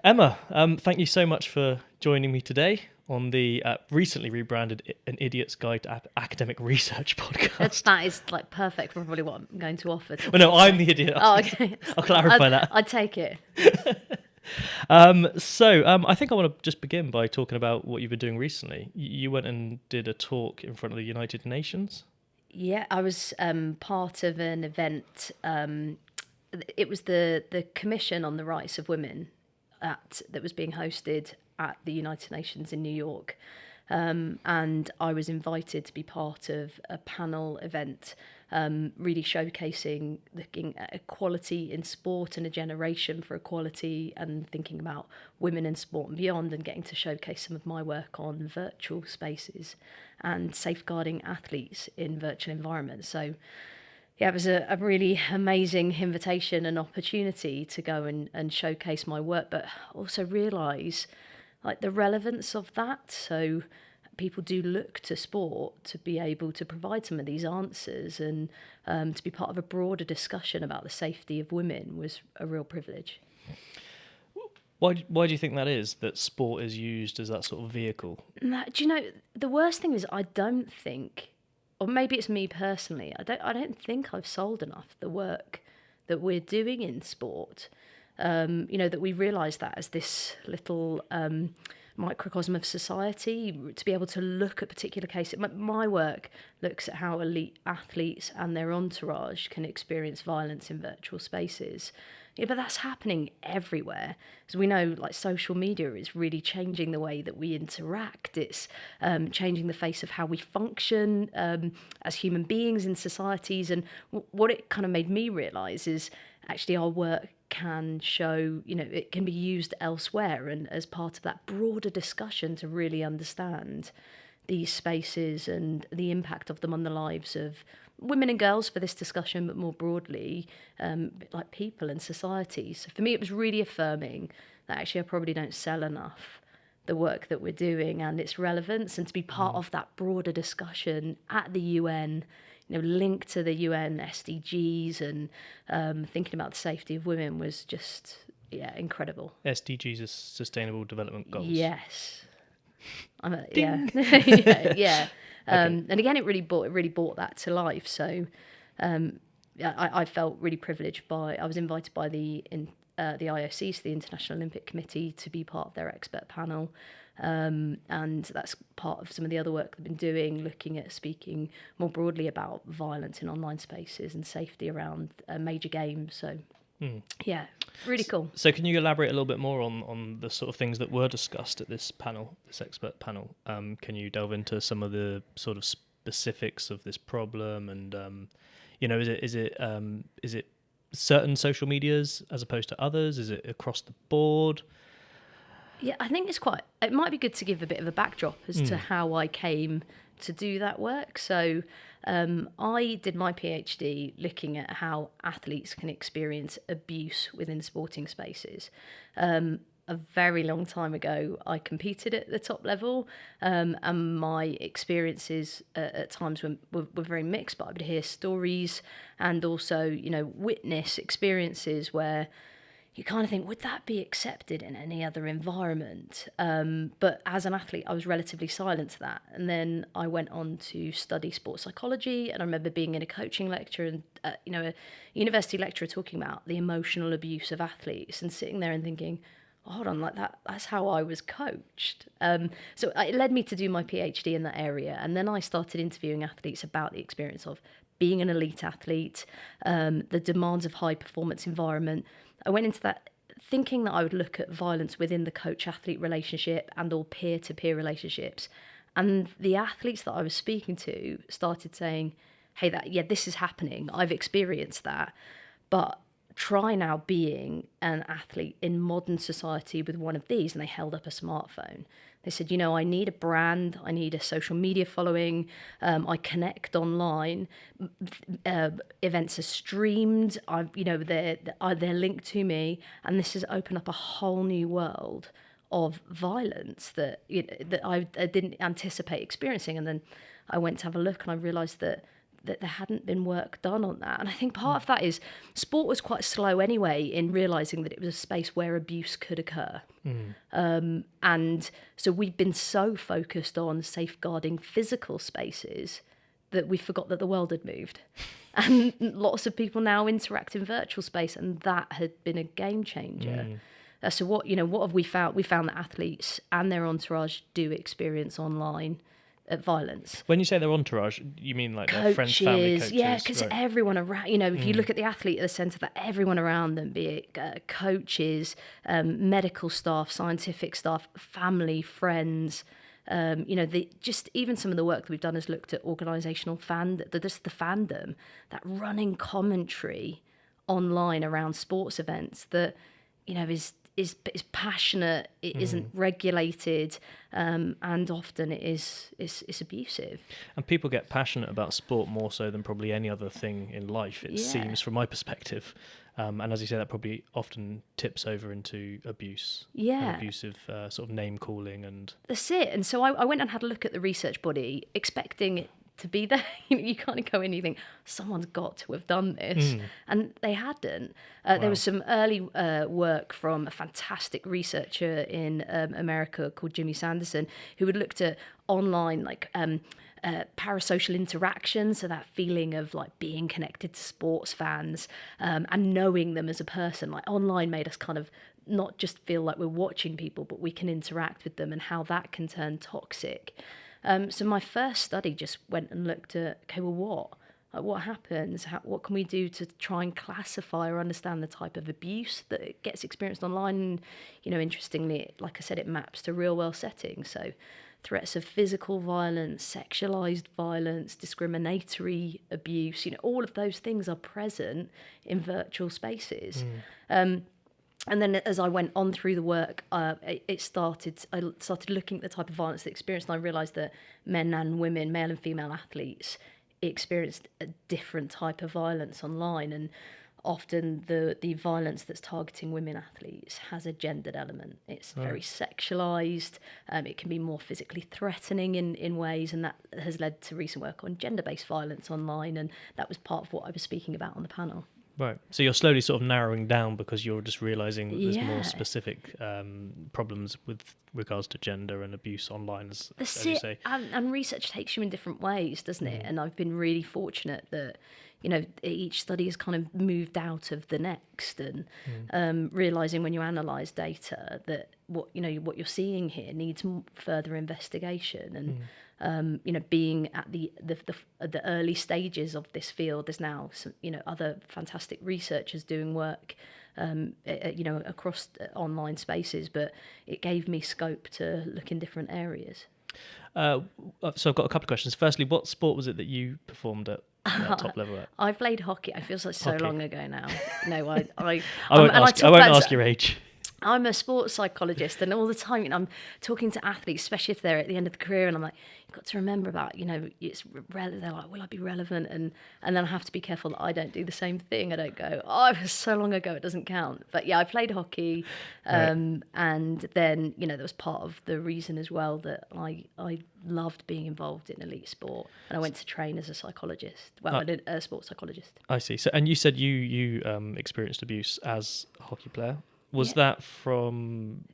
Emma, thank you so much for joining me today on the recently rebranded An Idiot's Guide to Academic Research podcast. That is like perfect, probably what I'm going to offer. Well, no, I'm the idiot. Oh, okay. I'll clarify that. I'd take it. I think I want to just begin by talking about what you've been doing recently. You went and did a talk in front of the United Nations. Yeah, I was part of an event. It was the Commission on the Rights of Women that was being hosted at the United Nations in New York. And I was invited to be part of a panel event, really showcasing looking at equality in sport and a generation for equality, and thinking about women in sport and beyond, and getting to showcase some of my work on virtual spaces and safeguarding athletes in virtual environments. So yeah, it was a really amazing invitation and opportunity to go and showcase my work, but also realise like the relevance of that. So people do look to sport to be able to provide some of these answers, and to be part of a broader discussion about the safety of women was a real privilege. Why do you think that is, that sport is used as that sort of vehicle? Do you know, the worst thing is I don't think, or maybe it's me personally, I don't think I've sold enough the work that we're doing in sport. That we realise that as this little microcosm of society, to be able to look at particular cases. My work looks at how elite athletes and their entourage can experience violence in virtual spaces. Yeah, but that's happening everywhere. As we know, like social media is really changing the way that we interact. It's changing the face of how we function as human beings in societies. And what it kind of made me realise is actually our work can show, it can be used elsewhere, and as part of that broader discussion to really understand these spaces and the impact of them on the lives of women and girls for this discussion, but more broadly, like people and society. So for me, it was really affirming that actually I probably don't sell enough the work that we're doing and its relevance, and to be part of that broader discussion at the UN, linked to the UN SDGs and thinking about the safety of women was just, incredible. SDGs is Sustainable Development Goals. Yes. Yeah. And again, it really brought that to life. So I felt really privileged I was invited by the IOC, so the International Olympic Committee, to be part of their expert panel. And that's part of some of the other work they've been doing, looking at speaking more broadly about violence in online spaces and safety around major games. So, yeah, really cool. So can you elaborate a little bit more on the sort of things that were discussed at this panel, this expert panel? Can you delve into some of the sort of specifics of this problem? And, is it certain social medias as opposed to others? Is it across the board? Yeah, I think it might be good to give a bit of a backdrop as to how I came to do that work. So I did my PhD looking at how athletes can experience abuse within sporting spaces. A very long time ago, I competed at the top level, and my experiences at times were very mixed, but I would hear stories and also, witness experiences where you kind of think, would that be accepted in any other environment? But as an athlete, I was relatively silent to that. And then I went on to study sports psychology. And I remember being in a coaching lecture and, a university lecturer talking about the emotional abuse of athletes, and sitting there and thinking, hold on, like that's how I was coached. So it led me to do my PhD in that area. And then I started interviewing athletes about the experience of being an elite athlete, the demands of high performance environment. I went into that thinking that I would look at violence within the coach-athlete relationship and all peer-to-peer relationships. And the athletes that I was speaking to started saying, hey, this is happening. I've experienced that. But try now being an athlete in modern society with one of these. And they held up a smartphone. They said, I need a brand, I need a social media following, I connect online, events are streamed, they're linked to me, and this has opened up a whole new world of violence that I didn't anticipate experiencing. And then I went to have a look, and I realised that that there hadn't been work done on that. And I think part of that is sport was quite slow anyway in realising that it was a space where abuse could occur. And so we've been so focused on safeguarding physical spaces that we forgot that the world had moved. And lots of people now interact in virtual space, and that had been a game changer. So what have we found? We found that athletes and their entourage do experience online violence. When you say their entourage, you mean like their friends, family, coaches? Yeah, because right. everyone around, if you look at the athlete at the centre, that everyone around them, be it coaches, medical staff, scientific staff, family, friends, just even some of the work that we've done has looked at organisational the fandom, that running commentary online around sports events that, is passionate, it isn't regulated, and often it's abusive. And people get passionate about sport more so than probably any other thing in life, it seems, from my perspective. And as you say, that probably often tips over into abuse. And abusive sort of name calling. And that's it. And so I went and had a look at the research body, expecting it to be there. You can't go in, you think someone's got to have done this, and they hadn't. There was some early work from a fantastic researcher in America called Jimmy Sanderson, who had looked at online parasocial interaction, so that feeling of like being connected to sports fans and knowing them as a person. Like online made us kind of not just feel like we're watching people, but we can interact with them, and how that can turn toxic. So my first study just went and looked at, okay, well, what happens? What can we do to try and classify or understand the type of abuse that gets experienced online? And, interestingly, like I said, it maps to real world settings. So threats of physical violence, sexualized violence, discriminatory abuse, all of those things are present in virtual spaces. And then as I went on through the work, I started looking at the type of violence they experienced, and I realised that men and women, male and female athletes, experienced a different type of violence online. And often the violence that's targeting women athletes has a gendered element. It's very sexualised. It can be more physically threatening in ways, and that has led to recent work on gender-based violence online, and that was part of what I was speaking about on the panel. Right. So you're slowly sort of narrowing down because you're just realising that there's more specific problems with regards to gender and abuse online, as you say. And research takes you in different ways, doesn't it? And I've been really fortunate that, each study has kind of moved out of the next, and realising when you analyse data that what you're seeing here needs further investigation. And being at the early stages of this field, there's now some other fantastic researchers doing work across online spaces, but it gave me scope to look in different areas. So I've got a couple of questions. Firstly, what sport was it that you performed at top level at? I played hockey. It feels like so long ago now. No, I won't ask your age. I'm a sports psychologist, and all the time I'm talking to athletes, especially if they're at the end of the career, and I'm like, you've got to remember about, it's they're like, will I be relevant? And then I have to be careful that I don't do the same thing. I don't go, it was so long ago, it doesn't count. But yeah, I played hockey, and then, there was part of the reason as well that I loved being involved in elite sport, and I went to train as a psychologist. Well, I did a sports psychologist. I see. So, and you said you experienced abuse as a hockey player. Was that from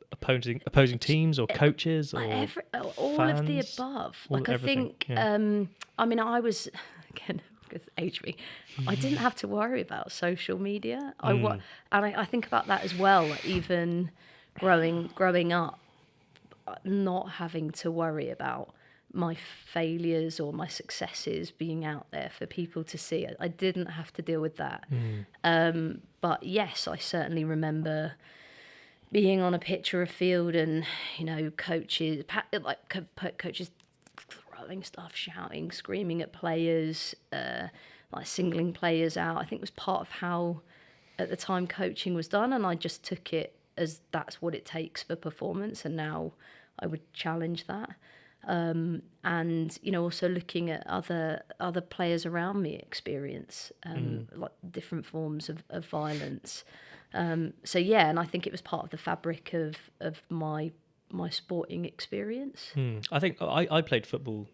opposing teams or coaches or all fans? of the above? I think, I was, again, because age me, I didn't have to worry about social media. And I think about that as well. Even growing up, not having to worry about my failures or my successes being out there for people to see. I didn't have to deal with that. But yes, I certainly remember being on a pitch or a field, and coaches coaches throwing stuff, shouting, screaming at players, like singling players out. I think it was part of how at the time coaching was done, and I just took it as that's what it takes for performance, and now I would challenge that. And also looking at other players around me experience like different forms of violence. And I think it was part of the fabric of my my sporting experience. I think I played football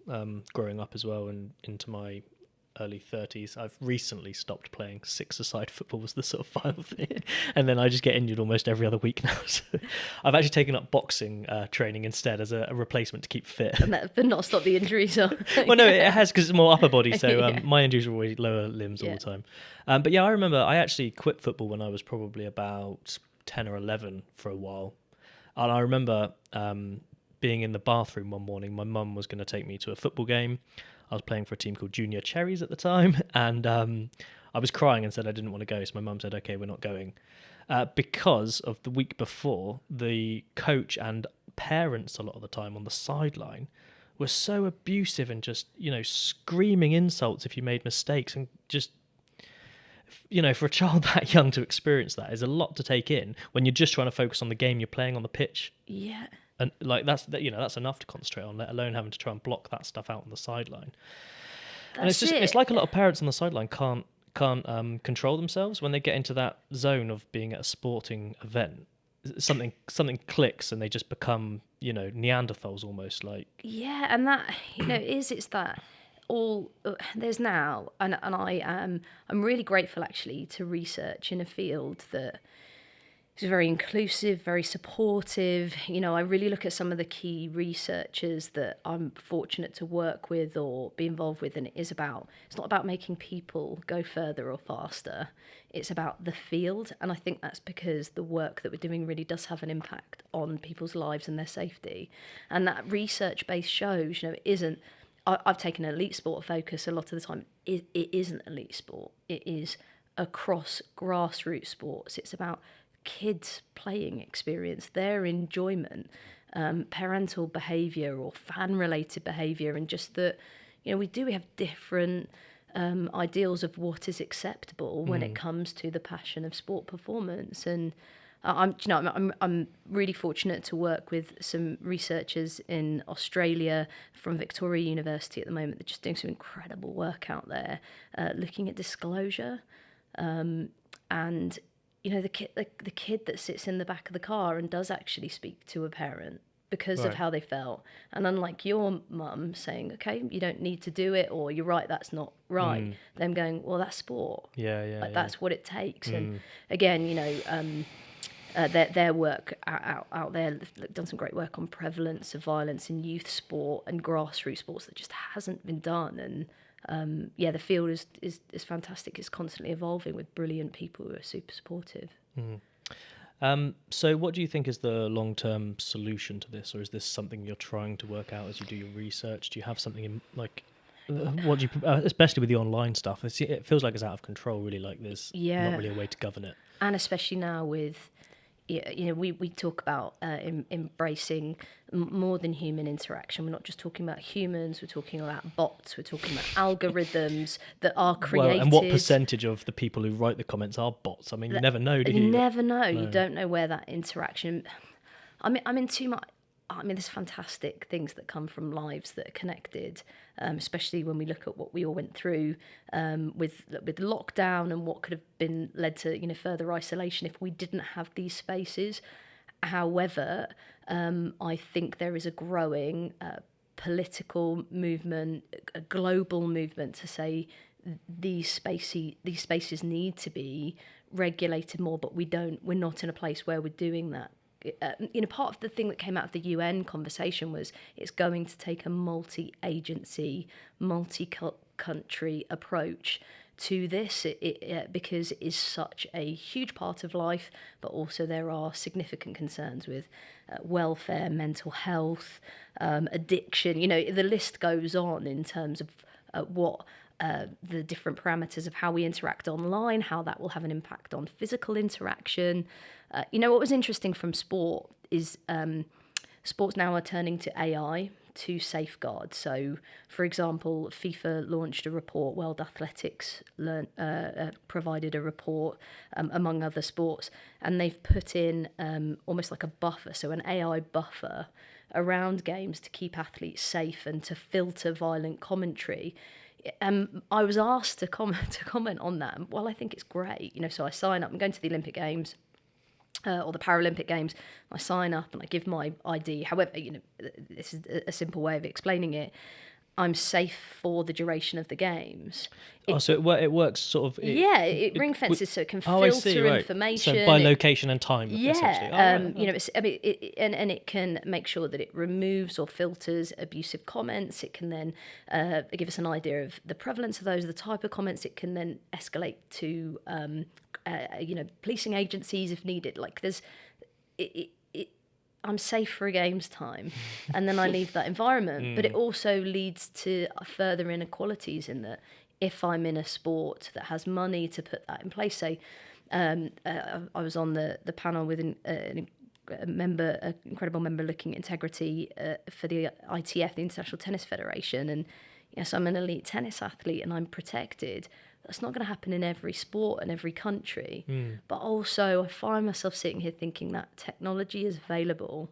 growing up as well, and into my early 30s. I've recently stopped playing. Six-a-side football was the sort of final thing, and then I just get injured almost every other week now. So I've actually taken up boxing training instead as a replacement to keep fit. But not stop the injuries. Well, no, it has, because it's more upper body, so my injuries are always lower limbs all the time. But yeah, I remember I actually quit football when I was probably about 10 or 11 for a while. And I remember being in the bathroom one morning. My mum was going to take me to a football game. I was playing for a team called Junior Cherries at the time, and I was crying and said I didn't want to go. So my mum said, okay, we're not going. Because of the week before, the coach and parents a lot of the time on the sideline were so abusive and just, screaming insults if you made mistakes, and just, for a child that young to experience that is a lot to take in when you're just trying to focus on the game you're playing on the pitch. Yeah. And that's enough to concentrate on, let alone having to try and block that stuff out on the sideline. And it's like a lot of parents on the sideline can't control themselves when they get into that zone of being at a sporting event. Something clicks and they just become, Neanderthals almost, like. Yeah, and that it's that all there's now, and I'm really grateful actually to research in a field that is very inclusive, very supportive. I really look at some of the key researchers that I'm fortunate to work with or be involved with, and it's not about making people go further or faster. It's about the field, and I think that's because the work that we're doing really does have an impact on people's lives and their safety. And that research-based shows, it isn't. I've taken an elite sport focus a lot of the time. It isn't elite sport. It is across grassroots sports. It's about kids' playing experience, their enjoyment, parental behaviour or fan-related behaviour, and just that, we have different ideals of what is acceptable when it comes to the passion of sport performance. And I'm really fortunate to work with some researchers in Australia from Victoria University at the moment. They're just doing some incredible work out there, looking at disclosure, and the kid that sits in the back of the car and does actually speak to a parent because of how they felt. And unlike your mum saying, okay, you don't need to do it, or you're right, that's not right, them going, well, that's sport. That's what it takes. And again, their work out there, they've done some great work on prevalence of violence in youth sport and grassroots sports that just hasn't been done. And the field is fantastic. It's constantly evolving with brilliant people who are super supportive. So what do you think is the long-term solution to this, or is this something you're trying to work out as you do your research? Do you have something in, like, what do you, especially with the online stuff, it feels like it's out of control, really, like there's not really a way to govern it. And especially now with, we talk about embracing more than human interaction. We're not just talking about humans, we're talking about bots, we're talking about algorithms that are created. Well, and what percentage of the people who write the comments are bots? I mean, you never know, do you? You never know. No. You don't know where that interaction... there's fantastic things that come from lives that are connected, especially when we look at what we all went through with lockdown and what could have been led to further isolation if we didn't have these spaces. However, I think there is a growing political movement, a global movement to say these spaces need to be regulated more, but we're not in a place where we're doing that. Part of the thing that came out of the UN conversation was it's going to take a multi-agency, multi-country approach to this because it is such a huge part of life, but also there are significant concerns with welfare, mental health, addiction. The list goes on in terms of what the different parameters of how we interact online, how that will have an impact on physical interaction. What was interesting from sport is sports now are turning to AI to safeguard. So, for example, FIFA launched a report, World Athletics provided a report, among other sports, and they've put in almost like a buffer, so an AI buffer around games to keep athletes safe and to filter violent commentary. I was asked to comment on that. Well, I think it's great. So I sign up. I'm going to the Olympic Games. or the Paralympic Games, I sign up and I give my ID. However, this is a simple way of explaining it. I'm safe for the duration of the games. So it works sort of... It ring fences so it can filter I see, right. information. So by location and time, essentially. And it can make sure that it removes or filters abusive comments. It can then give us an idea of the prevalence of those, the type of comments. It can then escalate to, policing agencies if needed. Like I'm safe for a game's time, and then I leave that environment. But it also leads to further inequalities in that if I'm in a sport that has money to put that in place, say, I was on the panel with an incredible member looking at integrity for the ITF, the International Tennis Federation, and yes, I'm an elite tennis athlete and I'm protected. That's not going to happen in every sport and every country. But also I find myself sitting here thinking that technology is available.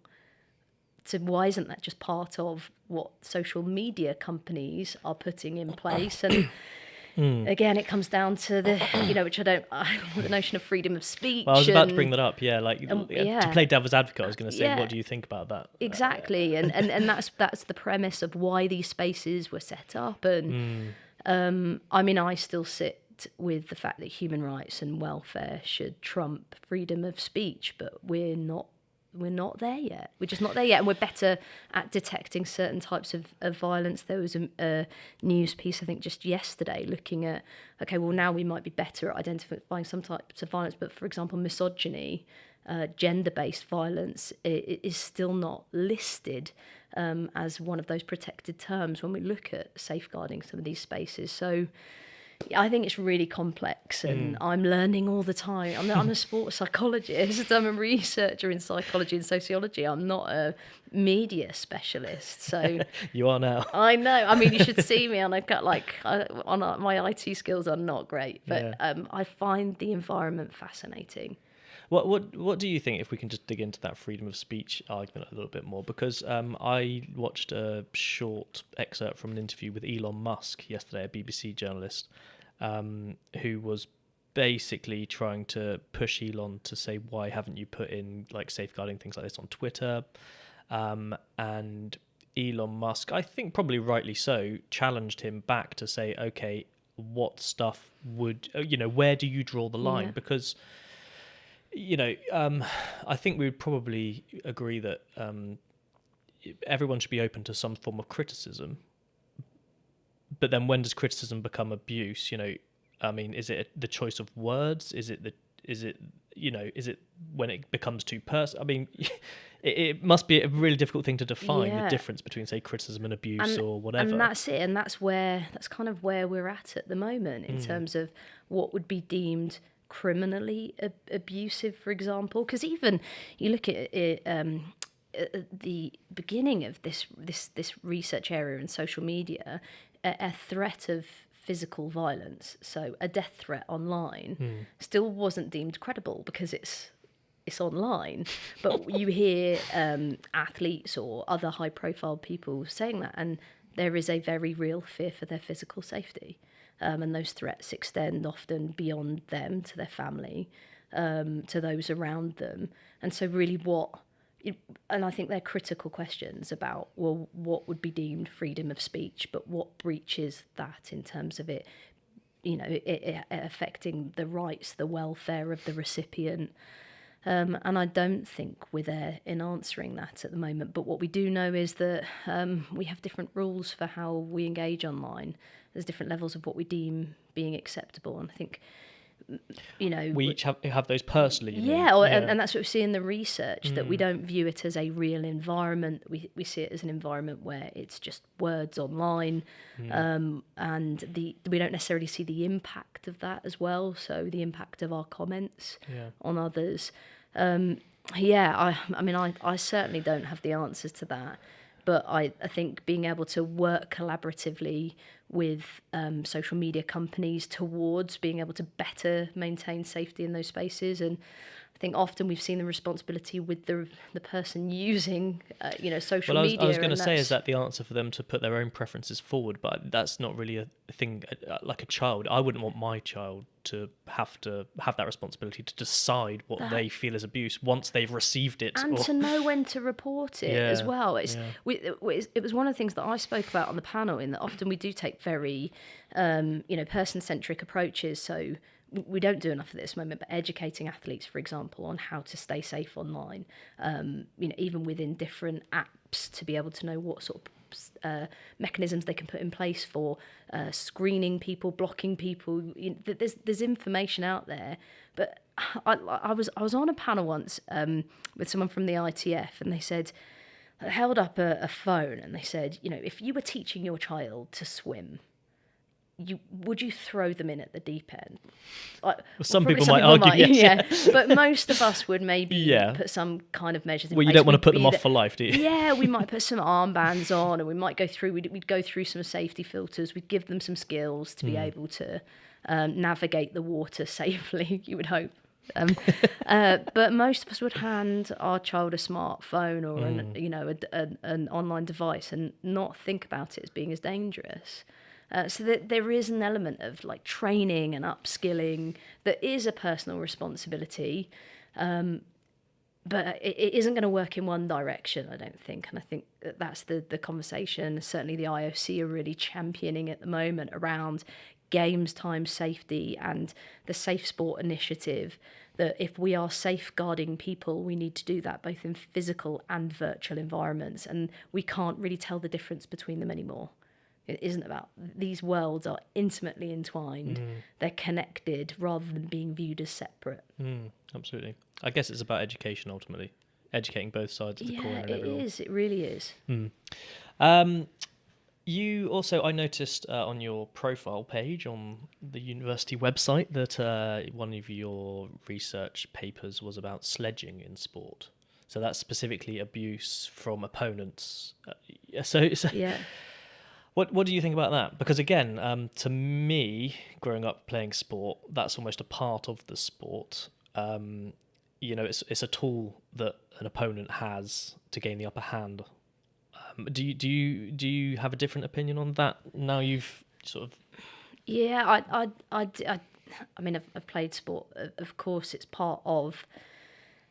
So why isn't that just part of what social media companies are putting in place? And again, it comes down to the, the notion of freedom of speech. Well, I was about to bring that up. To play devil's advocate, I was going to say, what do you think about that? Exactly. And that's the premise of why these spaces were set up. And I still sit with the fact that human rights and welfare should trump freedom of speech, but we're not there yet. We're just not there yet, and we're better at detecting certain types of violence. There was a news piece, I think, just yesterday looking at, okay, well, now we might be better at identifying some types of violence, but for example, misogyny, gender-based violence is still not listed as one of those protected terms when we look at safeguarding some of these spaces. So I think it's really complex, and I'm learning all the time. I'm a sports psychologist. I'm a researcher in psychology and sociology. I'm not a media specialist. So you are now. I know. I mean, you should see me, and I've got my IT skills are not great, but I find the environment fascinating. What do you think, if we can just dig into that freedom of speech argument a little bit more? Because I watched a short excerpt from an interview with Elon Musk yesterday, a BBC journalist, who was basically trying to push Elon to say, why haven't you put in like safeguarding things like this on Twitter? And Elon Musk, I think probably rightly so, challenged him back to say, okay, what stuff would, where do you draw the line? Because I think we would probably agree that everyone should be open to some form of criticism. But then when does criticism become abuse? Is it the choice of words? Is it when it becomes too personal? I mean, it must be a really difficult thing to define the difference between, say, criticism and abuse or whatever. And that's it. And that's kind of where we're at the moment in terms of what would be deemed criminally abusive, for example. Because even you look at it, the beginning of this research area in social media, a threat of physical violence, so a death threat online, still wasn't deemed credible because it's online. But you hear athletes or other high profile people saying that, and there is a very real fear for their physical safety. And those threats extend often beyond them, to their family, to those around them. And so really and I think they're critical questions about, well, what would be deemed freedom of speech, but what breaches that in terms of it affecting the rights, the welfare of the recipient. And I don't think we're there in answering that at the moment. But what we do know is that we have different rules for how we engage online. There's different levels of what we deem being acceptable. And I think, we each have those personally. And that's what we see in the research, that we don't view it as a real environment. We see it as an environment where it's just words online, and we don't necessarily see the impact of that as well. So the impact of our comments on others. I certainly don't have the answers to that. But I think being able to work collaboratively with social media companies towards being able to better maintain safety in those spaces. And think often we've seen the responsibility with the person using, social Well, media. I was going to say, is that the answer for them to put their own preferences forward? But that's not really a thing. Like a child, I wouldn't want my child to have that responsibility to decide what they feel is abuse once they've received it, and to know when to report it as well. It was one of the things that I spoke about on the panel, in that often we do take very, person-centric approaches. So we don't do enough of this at the moment, but educating athletes, for example, on how to stay safe online, even within different apps, to be able to know what sort of mechanisms they can put in place for screening people, blocking people. There's information out there, but I was on a panel once with someone from the ITF, and they said, held up a phone, and they said, if you were teaching your child to swim, would you throw them in at the deep end? Some people might argue, yes. But most of us would maybe put some kind of measures in place. Well, you don't want to put them off for life, do you? Yeah, we might put some armbands on, and we might go through. We'd go through some safety filters. We'd give them some skills to be able to navigate the water safely. You would hope. But most of us would hand our child a smartphone or an online device and not think about it as being as dangerous. So that there is an element of like training and upskilling that is a personal responsibility, but it isn't going to work in one direction, I don't think. And I think that's the conversation. Certainly the IOC are really championing at the moment around games time safety and the Safe Sport initiative, that if we are safeguarding people, we need to do that both in physical and virtual environments. And we can't really tell the difference between them anymore. It isn't about, these worlds are intimately entwined. They're connected rather than being viewed as separate. Absolutely. I guess it's about education ultimately, educating both sides of the coin. Yeah, it is. It really is. You also, I noticed on your profile page on the university website that one of your research papers was about sledging in sport. So that's specifically abuse from opponents. Yeah. What do you think about that? Because again, to me, growing up playing sport, that's almost a part of the sport. It's a tool that an opponent has to gain the upper hand. Do you have a different opinion on that now you've sort of? Yeah, I mean, I've played sport. Of course, it's part of.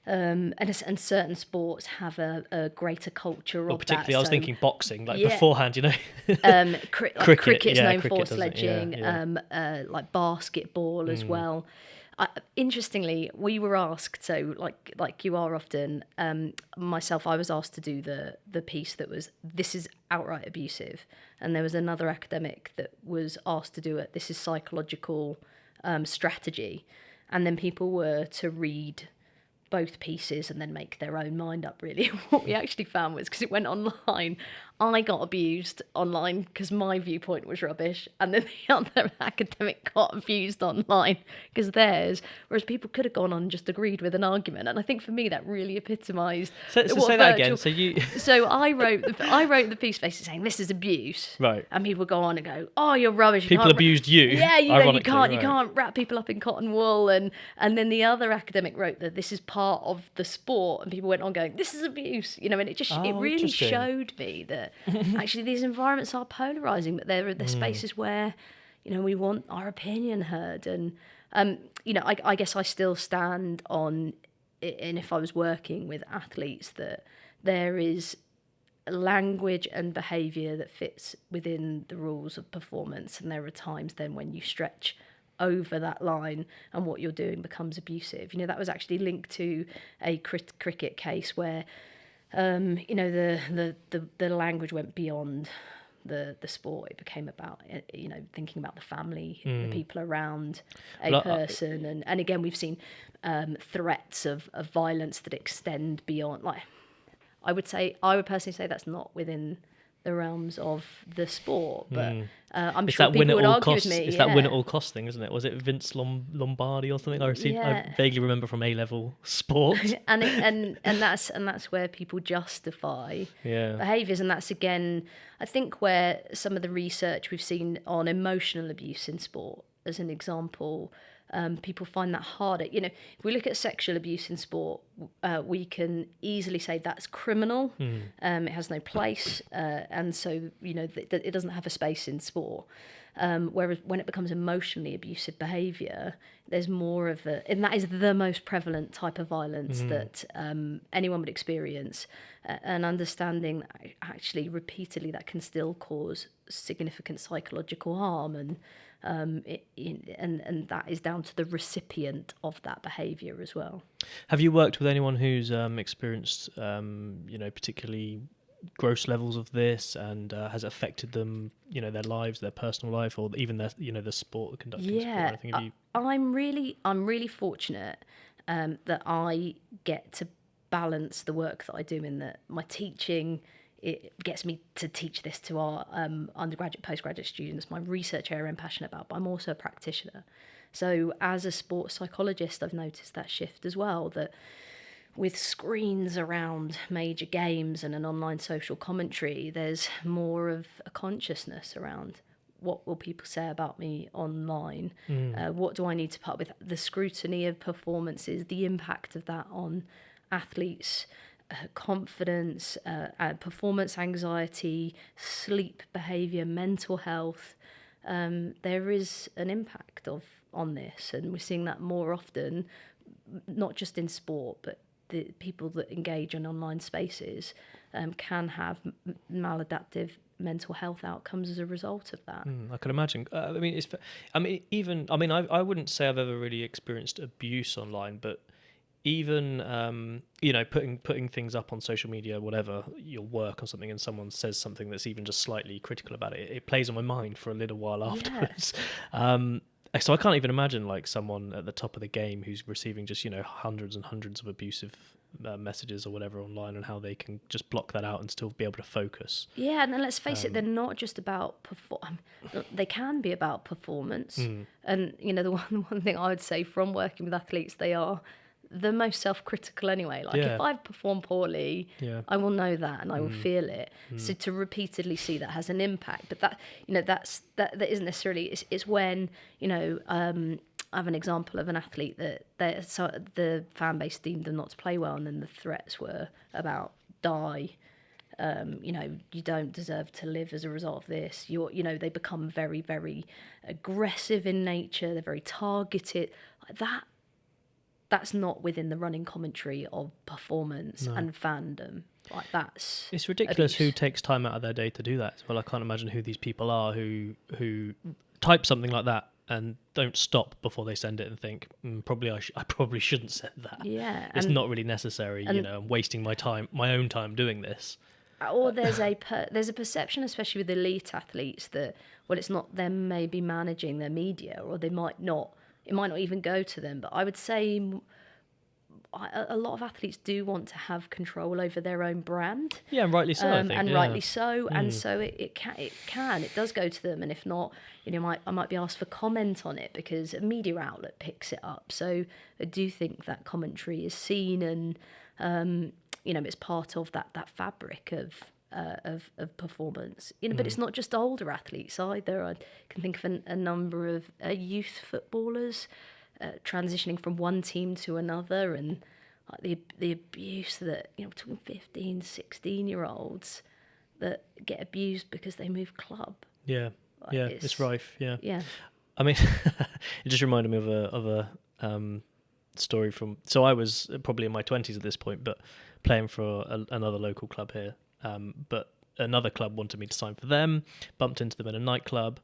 And certain sports have a greater culture of particularly, that. I was thinking boxing, beforehand, Cricket's known for cricket sledging, like basketball as well. Interestingly, we were asked, so like you are often, myself, I was asked to do the piece that was, this is outright abusive. And there was another academic that was asked to do it, this is psychological strategy. And then people were to read both pieces and then make their own mind up, really. What we actually found was, because it went online, I got abused online because my viewpoint was rubbish, and then the other academic got abused online because theirs, whereas people could have gone on and just agreed with an argument. And I think for me that really epitomised. So say that again. So I wrote the piece basically saying this is abuse, right? And people go on and go, oh, you're rubbish. People abused you. Yeah, you can't wrap people up in cotton wool, and then the other academic wrote that this is part of the sport, and people went on going, this is abuse, and it just it really showed me that actually these environments are polarizing, but there are the spaces where we want our opinion heard. And I guess I still stand on, and if I was working with athletes, that there is language and behavior that fits within the rules of performance, and there are times then when you stretch over that line and what you're doing becomes abusive. That was actually linked to a cricket case where the language went beyond the sport. It became about thinking about the family, the people around a person, and again we've seen threats of violence that extend beyond. Like I would personally say that's not within the realms of the sport, but I'm sure people would argue with me. It's that win at all costs thing, isn't it? Was it Vince Lombardi or something? I vaguely remember from A-level sport. and that's where people justify behaviours, and that's again, I think, where some of the research we've seen on emotional abuse in sport, as an example, people find that harder. You know, if we look at sexual abuse in sport, we can easily say that's criminal. It has no place, and so you know it doesn't have a space in sport. Whereas when it becomes emotionally abusive behaviour, there's more of and that is the most prevalent type of violence that anyone would experience. And understanding that actually repeatedly that can still cause significant psychological harm, and that is down to the recipient of that behaviour as well. Have you worked with anyone who's experienced, particularly gross levels of this, and has it affected them, their lives, their personal life, or even their, the sport, conducting sport? Anything? Have you... I'm really fortunate that I get to balance the work that I do in that my teaching. It gets me to teach this to our undergraduate, postgraduate students. My research area I'm passionate about, but I'm also a practitioner. So as a sports psychologist, I've noticed that shift as well, that with screens around major games and an online social commentary, there's more of a consciousness around what will people say about me online? What do I need to put up with? The scrutiny of performances, the impact of that on athletes' confidence, performance anxiety, sleep behaviour, mental health. There is an impact on this, and we're seeing that more often, not just in sport, but the people that engage in online spaces can have maladaptive mental health outcomes as a result of that. I can imagine. I wouldn't say I've ever really experienced abuse online, but even putting things up on social media, whatever, your work or something, and someone says something that's even just slightly critical about it, it plays on my mind for a little while afterwards. So I can't even imagine like someone at the top of the game who's receiving just hundreds and hundreds of abusive messages or whatever online, and how they can just block that out and still be able to focus. Yeah, and then let's face it, they're not just about they can be about performance. And the one thing I would say from working with athletes, they are the most self-critical anyway. Like if I've performed poorly, I will know that and I will feel it. So to repeatedly see that has an impact. But that that isn't necessarily. It's when I have an example of an athlete that the fan base deemed them not to play well, and then the threats were about die. You don't deserve to live as a result of this. They become very, very aggressive in nature. They're very targeted. That's not within the running commentary of performance and fandom. Like it's ridiculous abuse. Who takes time out of their day to do that. Well, I can't imagine who these people are who type something like that and don't stop before they send it and think, I probably shouldn't send that. Yeah, it's not really necessary. I'm wasting my own time doing this. Or there's a perception, especially with elite athletes, that it's not them maybe managing their media, or they might not. It might not even go to them. But I would say a lot of athletes do want to have control over their own brand. Yeah, and rightly so, I think. And rightly so. And so it does go to them. And if not, I might be asked for comment on it because a media outlet picks it up. So I do think that commentary is seen, and it's part of that fabric of performance, but it's not just older athletes either. I can think of a number of youth footballers transitioning from one team to another, and like the abuse that between 15, 16-year-olds that get abused because they move club. It's rife. Yeah. I mean, it just reminded me of a story from. So I was probably in my 20s at this point, but playing for another local club here. But another club wanted me to sign for them, bumped into them in a nightclub.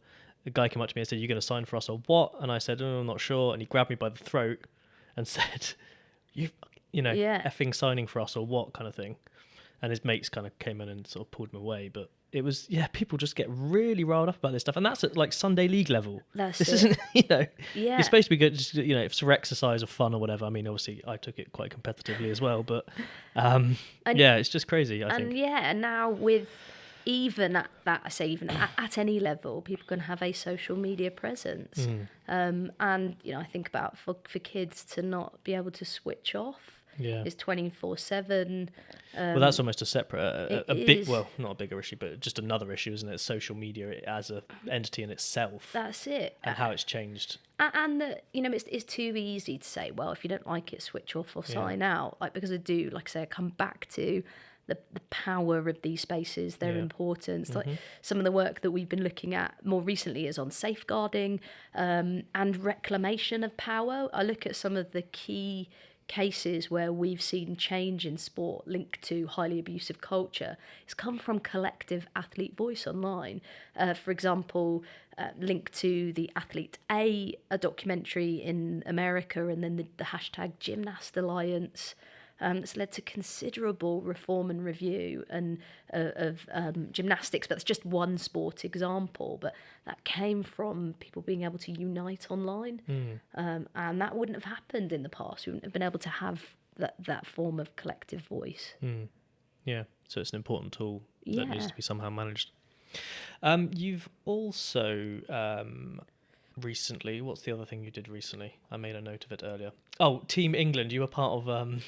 The guy came up to me and said, "You're going to sign for us or what?" And I said, "Oh, I'm not sure." And he grabbed me by the throat and said, effing signing for us or what, kind of thing. And his mates kind of came in and sort of pulled him away. But it was, people just get really riled up about this stuff. And that's at like Sunday league level. Isn't, you're supposed to be good, just, if it's for exercise or fun or whatever. I mean, obviously I took it quite competitively as well, but it's just crazy, I think. And now with even at that, I say even at any level, people can have a social media presence. And, I think about for kids to not be able to switch off. It's 24/7. Well, that's almost a separate, a big, is. well, not a bigger issue, but just another issue, isn't it? Social media as a entity in itself. That's it. And how it's changed. And that, it's too easy to say, well, if you don't like it, switch off or sign out. Like, because I do, like I say, I come back to the power of these spaces, their importance. Like some of the work that we've been looking at more recently is on safeguarding and reclamation of power. I look at some of the key cases where we've seen change in sport linked to highly abusive culture. It's come from collective athlete voice online. For example, linked to the Athlete A documentary in America, and then the hashtag Gymnast Alliance. It's led to considerable reform and review of gymnastics, but that's just one sport example. But that came from people being able to unite online, and that wouldn't have happened in the past. We wouldn't have been able to have that form of collective voice. Yeah, so it's an important tool that needs to be somehow managed. You've also recently, what's the other thing you did recently? I made a note of it earlier. Oh, Team England. You were part of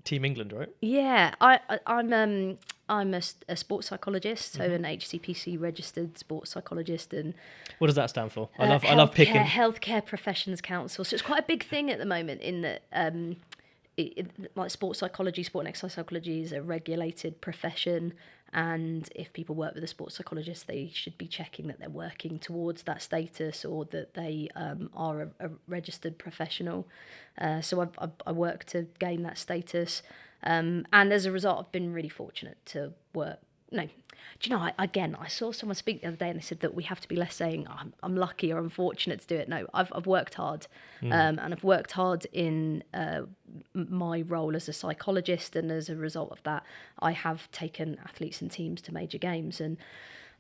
Team England, right? Yeah, I'm a sports psychologist, so an HCPC registered sports psychologist, and what does that stand for? I love picking Healthcare Professions Council. So it's quite a big thing at the moment in that like sports psychology, sport and exercise psychology is a regulated profession. And if people work with a sports psychologist, they should be checking that they're working towards that status, or that they are a registered professional. So I work to gain that status. And as a result, I've been really fortunate to work. No, do you know, I saw someone speak the other day and they said that we have to be less saying I'm lucky or I'm fortunate to do it. No, I've worked hard, and I've worked hard in my role as a psychologist, and as a result of that, I have taken athletes and teams to major games. And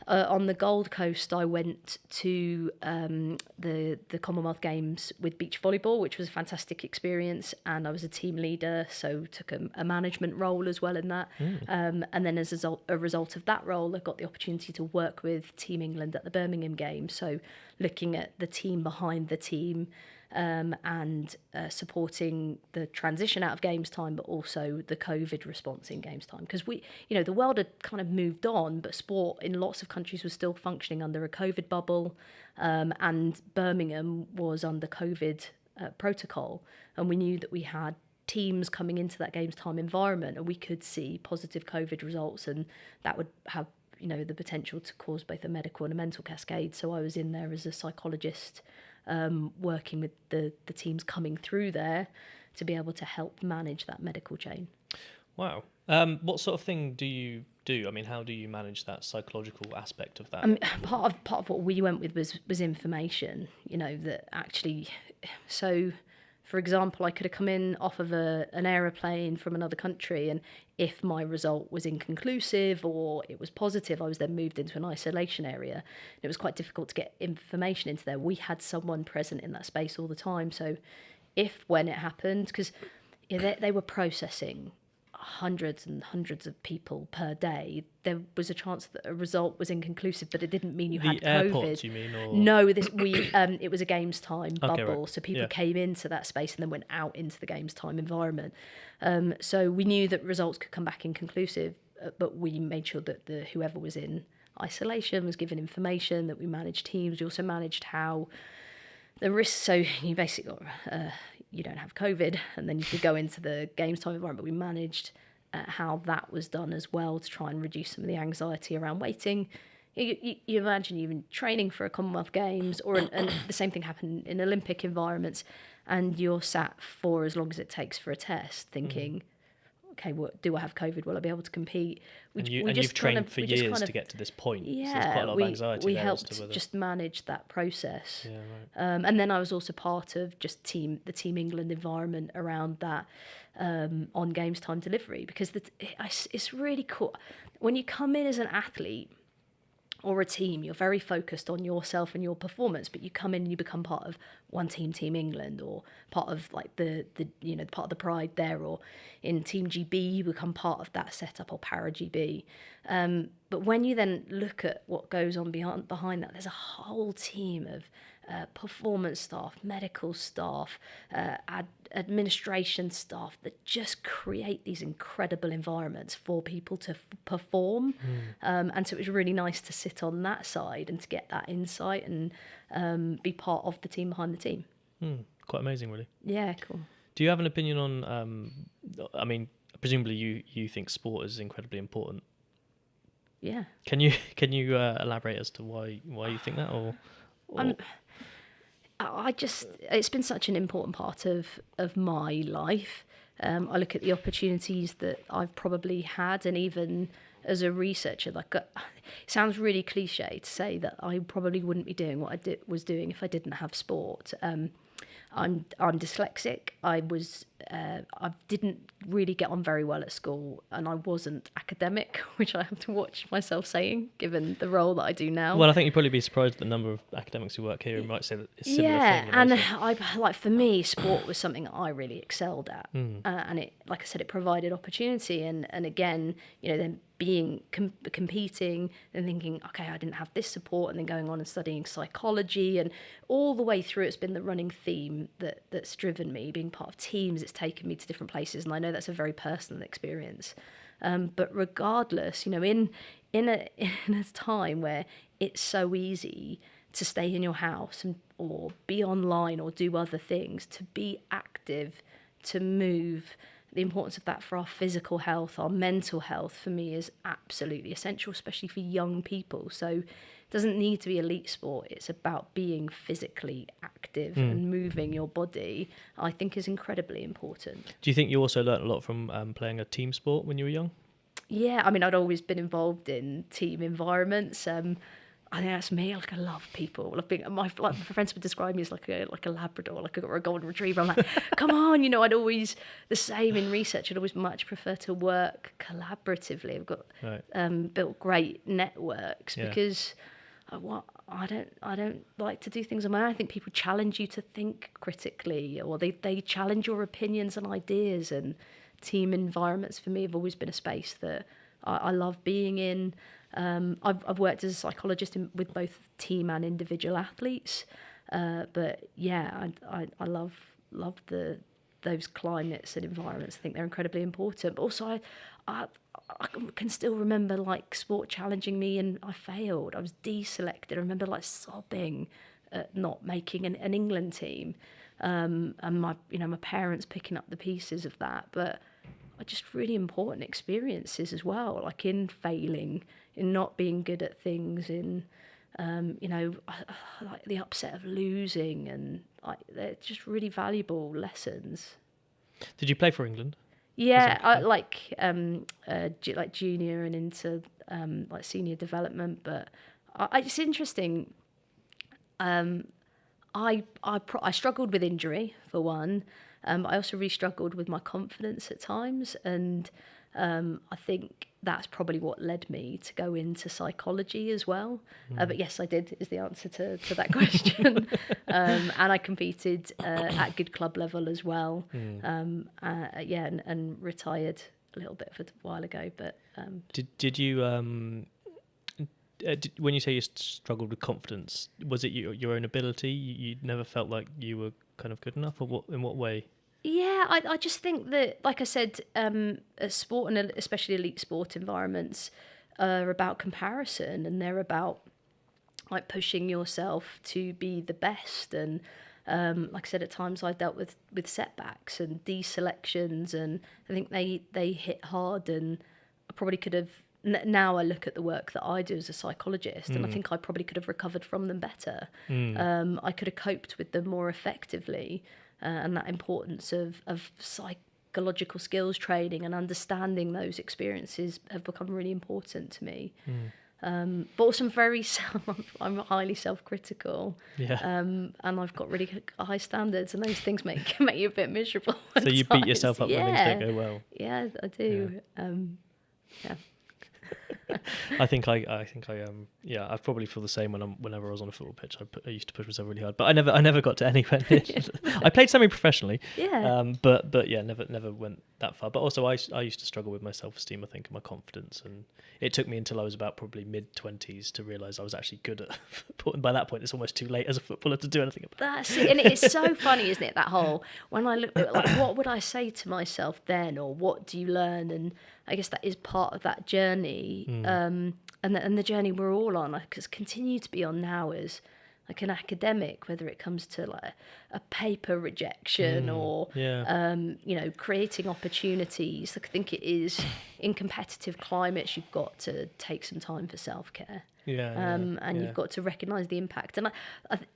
on the Gold Coast, I went to the Commonwealth Games with beach volleyball, which was a fantastic experience, and I was a team leader, so took a management role as well in that. And then as a result of that role, I got the opportunity to work with Team England at the Birmingham Games, so looking at the team behind the team, and supporting the transition out of games time, but also the COVID response in games time. Because the world had kind of moved on, but sport in lots of countries was still functioning under a COVID bubble, and Birmingham was under COVID protocol. And we knew that we had teams coming into that games time environment, and we could see positive COVID results, and that would have the potential to cause both a medical and a mental cascade. So I was in there as a psychologist, working with the teams coming through there to be able to help manage that medical chain. Wow. What sort of thing do you do? I mean, how do you manage that psychological aspect of that? Part of what we went with was information, that actually, so for example, I could have come in off of an aeroplane from another country, and if my result was inconclusive or it was positive, I was then moved into an isolation area. And it was quite difficult to get information into there. We had someone present in that space all the time. So when it happened, because they were processing hundreds and hundreds of people per day, there was a chance that a result was inconclusive, but it didn't mean you had COVID. Airports, you mean? Or... No, it was a games time bubble, right. So people came into that space and then went out into the games time environment. So we knew that results could come back inconclusive, but we made sure that whoever was in isolation was given information, that we managed teams. We also managed how the risks, so you basically got, you don't have COVID, and then you could go into the games time environment, but we managed how that was done as well to try and reduce some of the anxiety around waiting. You imagine even training for a Commonwealth Games, and the same thing happened in Olympic environments, and you're sat for as long as it takes for a test thinking, okay, do I have COVID? Will I be able to compete? You've trained for years to get to this point. Yeah, so there's quite a lot of anxiety we there helped as to whether... just manage that process. Yeah, right. And then I was also part of just the Team England environment around that, on games time delivery, because it's really cool. When you come in as an athlete or a team, you're very focused on yourself and your performance, but you come in and you become part of one team, Team England, or part of like the part of the pride there, or in Team GB you become part of that setup, or Para GB. But when you then look at what goes on behind that, there's a whole team of performance staff, medical staff, administration staff that just create these incredible environments for people to perform. And so it was really nice to sit on that side and to get that insight and be part of the team behind the team. Quite amazing, really. Yeah, cool. Do you have an opinion on, I mean, presumably you think sport is incredibly important. Yeah. Can you elaborate as to why you think that, or? It's been such an important part of my life. I look at the opportunities that I've probably had, and even as a researcher, it sounds really cliche to say that I probably wouldn't be doing what I was doing if I didn't have sport. I'm dyslexic. I didn't really get on very well at school, and I wasn't academic, which I have to watch myself saying, given the role that I do now. Well, I think you'd probably be surprised at the number of academics who work here who might say that it's a similar thing. And for me, sport was something that I really excelled at, and it, like I said, it provided opportunity, and again, then competing and thinking, okay, I didn't have this support, and then going on and studying psychology, and all the way through it's been the running theme that's driven me. Being part of teams, it's taken me to different places, and I know that's a very personal experience. But regardless, in a time where it's so easy to stay in your house or be online or do other things, to be active, to move, the importance of that for our physical health, our mental health, for me is absolutely essential, especially for young people. So it doesn't need to be elite sport. It's about being physically active and moving your body, I think is incredibly important. Do you think you also learnt a lot from playing a team sport when you were young? Yeah, I mean, I'd always been involved in team environments. I think that's me. I love people. My friends would describe me as like a Labrador, like a golden retriever. I'm like, come on, I'd always, the same in research. I'd always much prefer to work collaboratively. I've got built great networks because I don't like to do things on my own. I think people challenge you to think critically, or they challenge your opinions and ideas. And team environments for me have always been a space that I love being in. I've worked as a psychologist with both team and individual athletes, but yeah, I love those climates and environments. I think they're incredibly important. But also, I can still remember sport challenging me, and I failed. I was deselected. I remember sobbing at not making an England team, and my parents picking up the pieces of that. But just really important experiences as well, in failing, in not being good at things, in the upset of losing, and they're just really valuable lessons. Did you play for England? Yeah, junior and into senior development, but it's interesting. I struggled with injury for one. I also really struggled with my confidence at times, and I think that's probably what led me to go into psychology as well. But yes, I did, is the answer to that question. And I competed at good club level as well. And retired a little bit of a while ago. But did you when you say you struggled with confidence, was it your own ability? You never felt like you were kind of good enough, or in what way? Yeah, I just think that, like I said, sport, and especially elite sport environments, are about comparison, and they're about pushing yourself to be the best. And like I said, at times I dealt with setbacks and deselections, and I think they hit hard, and I probably could have. Now I look at the work that I do as a psychologist, and I think I probably could have recovered from them better. I could have coped with them more effectively, and that importance of psychological skills training and understanding those experiences have become really important to me. But also I'm highly self-critical, and I've got really high standards, and those things make you a bit miserable. So you beat yourself up when things don't go well. Yeah, I do. Yeah. I think I yeah, I probably feel the same whenever I was on a football pitch. I used to push myself really hard, but I never got to anywhere near. I played semi-professionally, but yeah, never went that far. But also I used to struggle with my self-esteem, I think, and my confidence, and it took me until I was about probably mid-20s to realise I was actually good at football, and by that point it's almost too late as a footballer to do anything about it. That's it. And it's so funny, isn't it, that whole, when I look at, like, what would I say to myself then, or what do you learn? And I guess that is part of that journey, and the journey we're all on, like, continue to be on now as like an academic, whether it comes to like a paper rejection or creating opportunities. Like, I think it is, in competitive climates, you've got to take some time for self-care. You've got to recognise the impact. And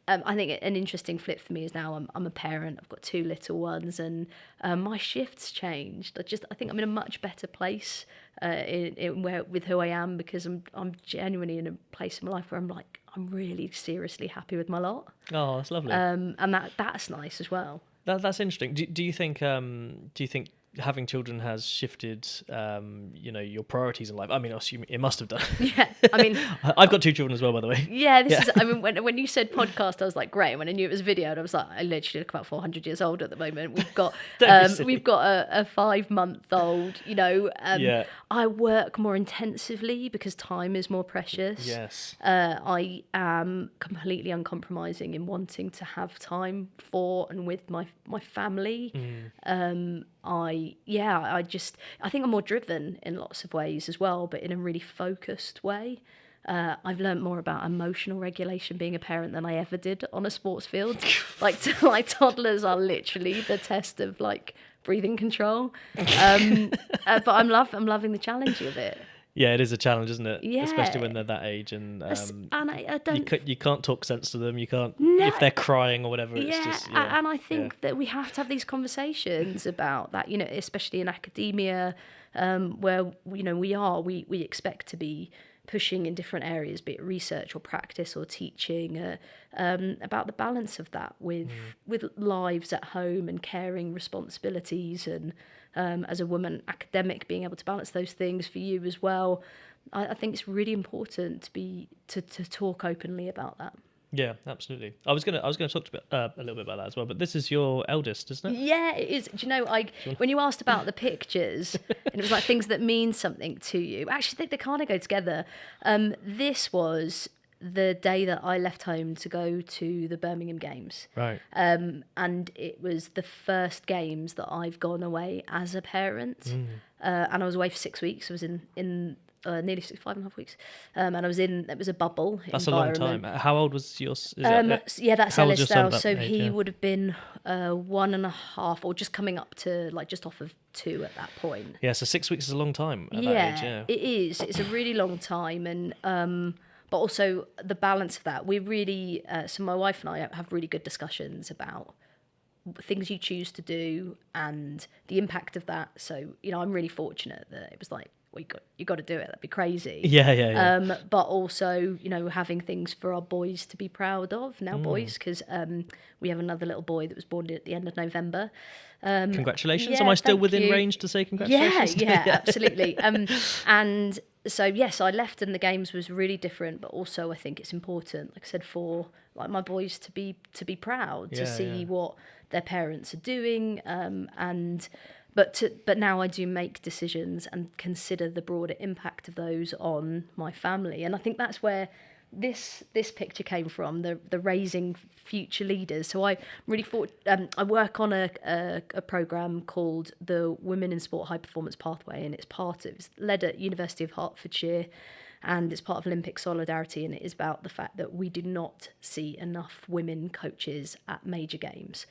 I think an interesting flip for me is now I'm a parent. I've got 2 little ones, and my shift's changed. I think I'm in a much better place with who I am, because I'm genuinely in a place in my life where I'm really seriously happy with my lot. Oh, that's lovely. And that's nice as well. That's interesting. Do you think having children has shifted, your priorities in life? I mean, I assume it must have done. Yeah, I mean, I've got 2 children as well, by the way. Yeah, this is. I mean, when you said podcast, I was like, great. When I knew it was video, and I was like, I literally look about 400 years old at the moment. We've got a 5-month-old. I work more intensively because time is more precious. Yes. I am completely uncompromising in wanting to have time for and with my family. I think I'm more driven in lots of ways as well, but in a really focused way. I've learned more about emotional regulation being a parent than I ever did on a sports field. like toddlers are literally the test of like breathing control. But I'm loving the challenge of it. Yeah, it is a challenge, isn't it? Yeah. Especially when they're that age, and I don't. You can't talk sense to them. You can't No. if they're crying or whatever. It's just, and I think that we have to have these conversations about that. Especially in academia, where we expect to be pushing in different areas, be it research or practice or teaching, about the balance of that with lives at home and caring responsibilities, and as a woman academic, being able to balance those things for you as well. I think it's really important to talk openly about that. Yeah, absolutely. I was gonna talk a little bit about that as well, but this is your eldest, isn't it? Yeah, it is. Do you know, when you asked about the pictures, and it was like things that mean something to you, actually they kind of go together. This was the day that I left home to go to the Birmingham Games. Right. And it was the first games that I've gone away as a parent. And I was away for 6 weeks. I was in nearly 5.5 weeks. And I was it was a bubble. That's a long time. How old was yours? That's Ellis now. So age, he would have been 1.5, or just coming up to just off of 2 at that point. Yeah, so 6 weeks is a long time at that age. Yeah, it is. It's a really long time, and but also the balance of that. We really, so my wife and I have really good discussions about things you choose to do and the impact of that. So, I'm really fortunate that it was like, well, you got to do it. That'd be crazy. Yeah. But also, having things for our boys to be proud of now, boys, because we have another little boy that was born at the end of November. Congratulations. Am I still within range to say congratulations? Yeah, absolutely. And so, yes, I left, and the games was really different, but also I think it's important, like I said, for like my boys to be proud, to see what their parents are doing, But now I do make decisions and consider the broader impact of those on my family, and I think that's where this picture came from, the raising future leaders. So I really I work on a program called the Women in Sport High Performance Pathway, and it's led at University of Hertfordshire, and it's part of Olympic Solidarity, and it is about the fact that we do not see enough women coaches at major games.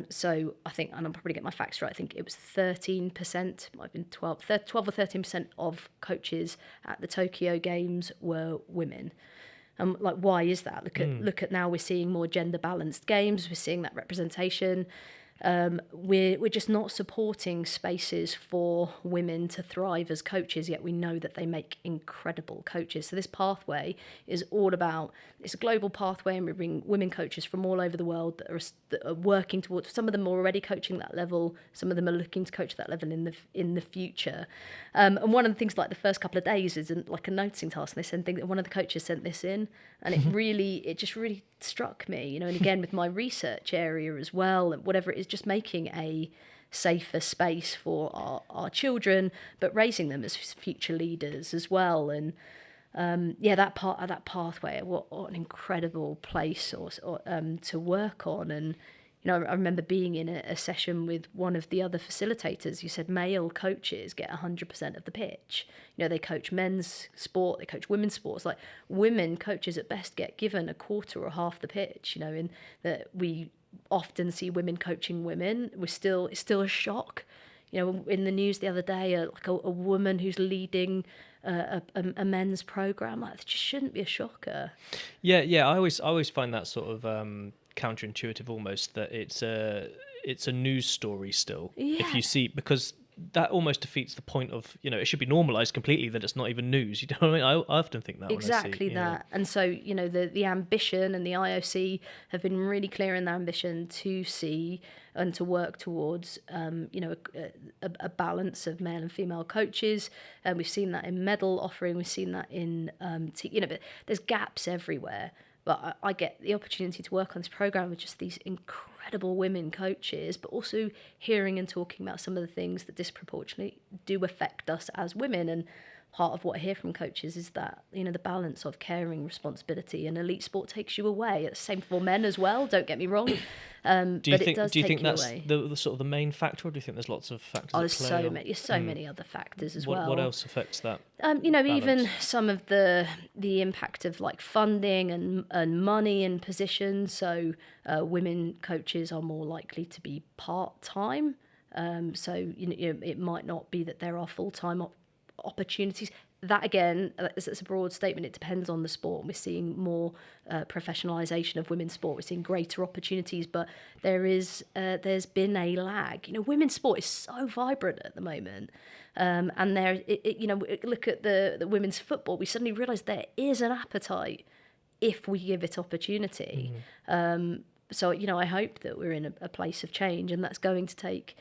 So I think, and I'll probably get my facts right, I think it was 13%, might have been 12 or 13% of coaches at the Tokyo Games were women. Why is that? Look at now, we're seeing more gender balanced games, we're seeing that representation. we're just not supporting spaces for women to thrive as coaches, yet we know that they make incredible coaches. So this pathway is all about, it's a global pathway, and we bring women coaches from all over the world that are working towards, some of them are already coaching that level, some of them are looking to coach that level in the future. And one of the things, like the first couple of days, is like a noticing task, and they send things, one of the coaches sent this in, and it just really struck me, and again with my research area as well, and whatever it is, just making a safer space for our children, but raising them as future leaders as well. And that pathway, what an incredible place to work on. And I remember being in a session with one of the other facilitators who said male coaches get 100% of the pitch. They coach men's sport, they coach women's sports. Like, women coaches at best get given a quarter or half the pitch. In that we often see women coaching women. It's still a shock. In the news the other day, a woman who's leading a men's program, like, it just shouldn't be a shocker. Yeah. I always find that sort of counterintuitive almost, that it's a news story still. Yeah. If you see, because that almost defeats the point of, it should be normalized completely that it's not even news. You know what I mean? I often think that exactly when I see, that. And so the ambition, and the IOC have been really clear in their ambition to see and to work towards a balance of male and female coaches. And we've seen that in medal offering, we've seen that in but there's gaps everywhere. But I get the opportunity to work on this program with just these incredible women coaches, but also hearing and talking about some of the things that disproportionately do affect us as women. And part of what I hear from coaches is that, the balance of caring, responsibility, and elite sport takes you away. It's the same for men as well, don't get me wrong. Do you think that's the sort of the main factor, or do you think there's lots of factors at play? There's so many other factors as well. What else affects that? Even some of the impact of like funding and money and positions. So women coaches are more likely to be part-time. So it might not be that there are full-time opportunities. That again, it's a broad statement. It depends on the sport. We're seeing more professionalisation of women's sport. We're seeing greater opportunities, but there's been a lag. Women's sport is so vibrant at the moment, and look at the women's football. We suddenly realise there is an appetite if we give it opportunity. So I hope that we're in a place of change, and that's going to take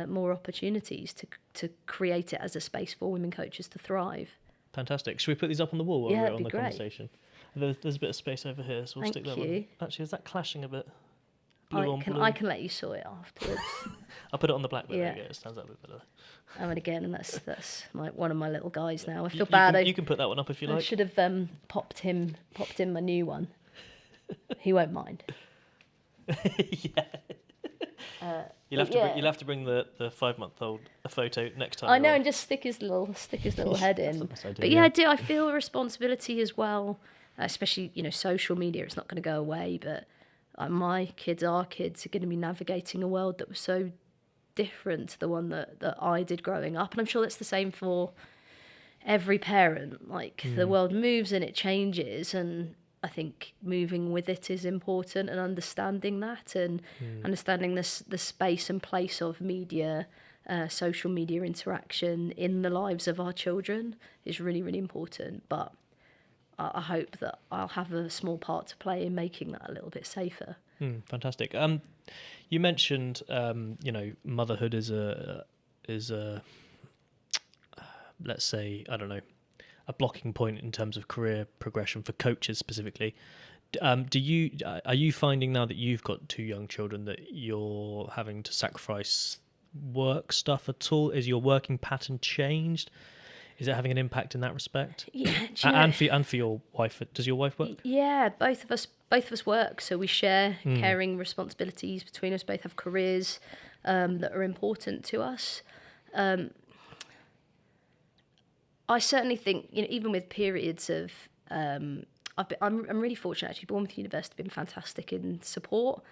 more opportunities to create it as a space for women coaches to thrive. Fantastic. Should we put these up on the wall while we're on the great. Conversation? There's a bit of space over here, so we'll stick that one. Actually, is that clashing a bit? I can let you saw it afterwards. I'll put it on the black bit. There you go. It stands out a bit better. And again, that's one of my little guys now. I feel bad. You can put that one up if you like. I should have popped in my new one. He won't mind. Yeah. You'll have to bring the 5-month-old a photo next time. I know, and just stick his little head in. That's idea, but I do. I feel a responsibility as well, especially social media. It's not going to go away, but my kids, our kids, are going to be navigating a world that was so different to the one that I did growing up, and I'm sure that's the same for every parent. Like the world moves and it changes, and I think moving with it is important, and understanding that, and understanding the space and place of media, social media interaction in the lives of our children is really, really important. But I hope that I'll have a small part to play in making that a little bit safer. Fantastic. You mentioned, motherhood is a let's say, I don't know, a blocking point in terms of career progression for coaches specifically. Are you finding now that you've got 2 young children that you're having to sacrifice work stuff at all? Is your working pattern changed? Is it having an impact in that respect? Yeah, and for your wife, does your wife work? Yeah, both of us work, so we share caring responsibilities between us. Both have careers that are important to us. I certainly think, even with periods of, I'm really fortunate actually. Bournemouth University have been fantastic in support,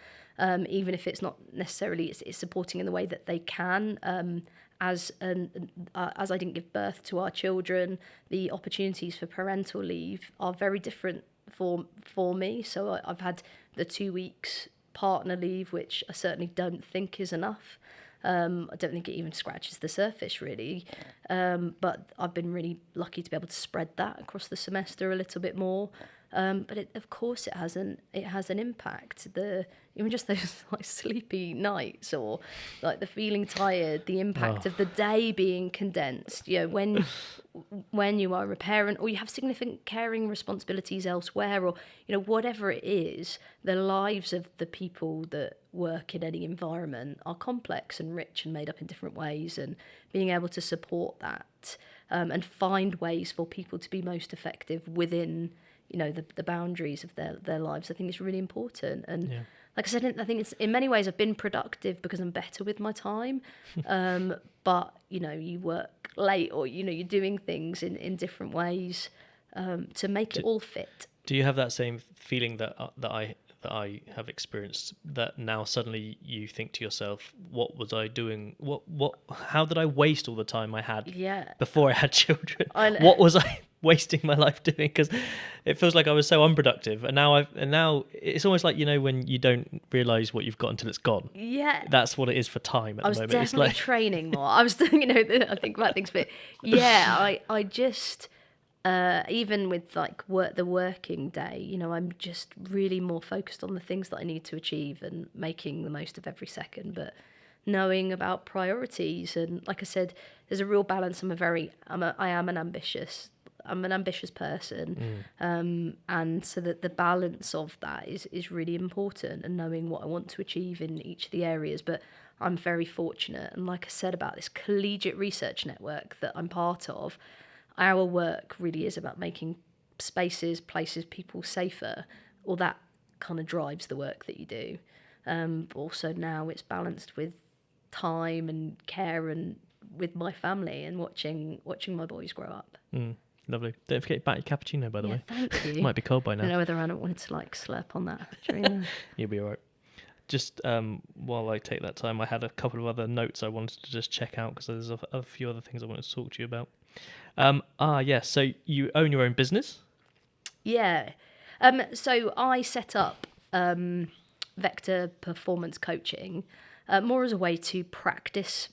even if it's not necessarily it's supporting in the way that they can. As I didn't give birth to our children, the opportunities for parental leave are very different for me. So I've had the 2 weeks partner leave, which I certainly don't think is enough. I don't think it even scratches the surface, really. But I've been really lucky to be able to spread that across the semester a little bit more. But of course, it has an impact. Even just those like sleepy nights, or like the feeling tired, the impact of the day being condensed. You know, when you are a parent, or you have significant caring responsibilities elsewhere, or whatever it is, the lives of the people that work in any environment are complex and rich and made up in different ways, and being able to support that and find ways for people to be most effective within the boundaries of their lives, I think it's really important. And like I said, I think it's, in many ways I've been productive because I'm better with my time. But you work late, or you're doing things in different ways to make it all fit. Do you have that same feeling that I have experienced, that now suddenly you think to yourself, what was I doing? How did I waste all the time I had before I had children? What was I wasting my life doing? Because it feels like I was so unproductive, and now it's almost like when you don't realize what you've got until it's gone. Yeah, that's what it is for time at the moment. I was definitely training more. I was doing, I think about things, but I just. Even with like the working day, I'm just really more focused on the things that I need to achieve and making the most of every second, but knowing about priorities. And like I said, there's a real balance. I am an ambitious person. And so that the balance of that is really important, and knowing what I want to achieve in each of the areas. But I'm very fortunate. And like I said about this collegiate research network that I'm part of, our work really is about making spaces, places, people safer. All that kind of drives the work that you do. But also now it's balanced with time and care, and with my family, and watching my boys grow up. Lovely. Don't forget about your cappuccino, by the way. Thank you. It might be cold by now. I don't know whether I wanted to slurp on that. You'll be all right. Just while I take that time, I had a couple of other notes I wanted to just check out, because there's a few other things I wanted to talk to you about. So you own your own business? Yeah. So I set up Vector Performance Coaching more as a way to practice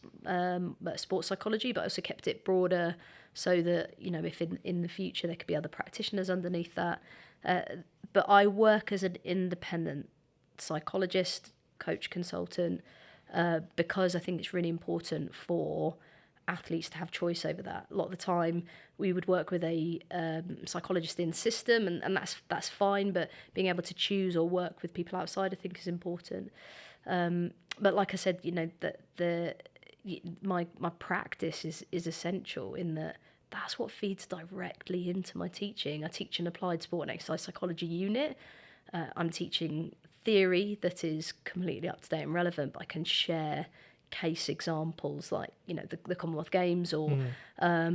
sports psychology, but also kept it broader so that, if in the future there could be other practitioners underneath that. But I work as an independent psychologist, coach, consultant, because I think it's really important for athletes to have choice over that. A lot of the time we would work with a psychologist in system, and that's fine, but being able to choose or work with people outside I think is important. But like I said, my practice is essential, in that that's what feeds directly into my teaching. I teach an applied sport and exercise psychology unit. I'm teaching theory that is completely up to date and relevant, but I can share case examples like the Commonwealth Games, or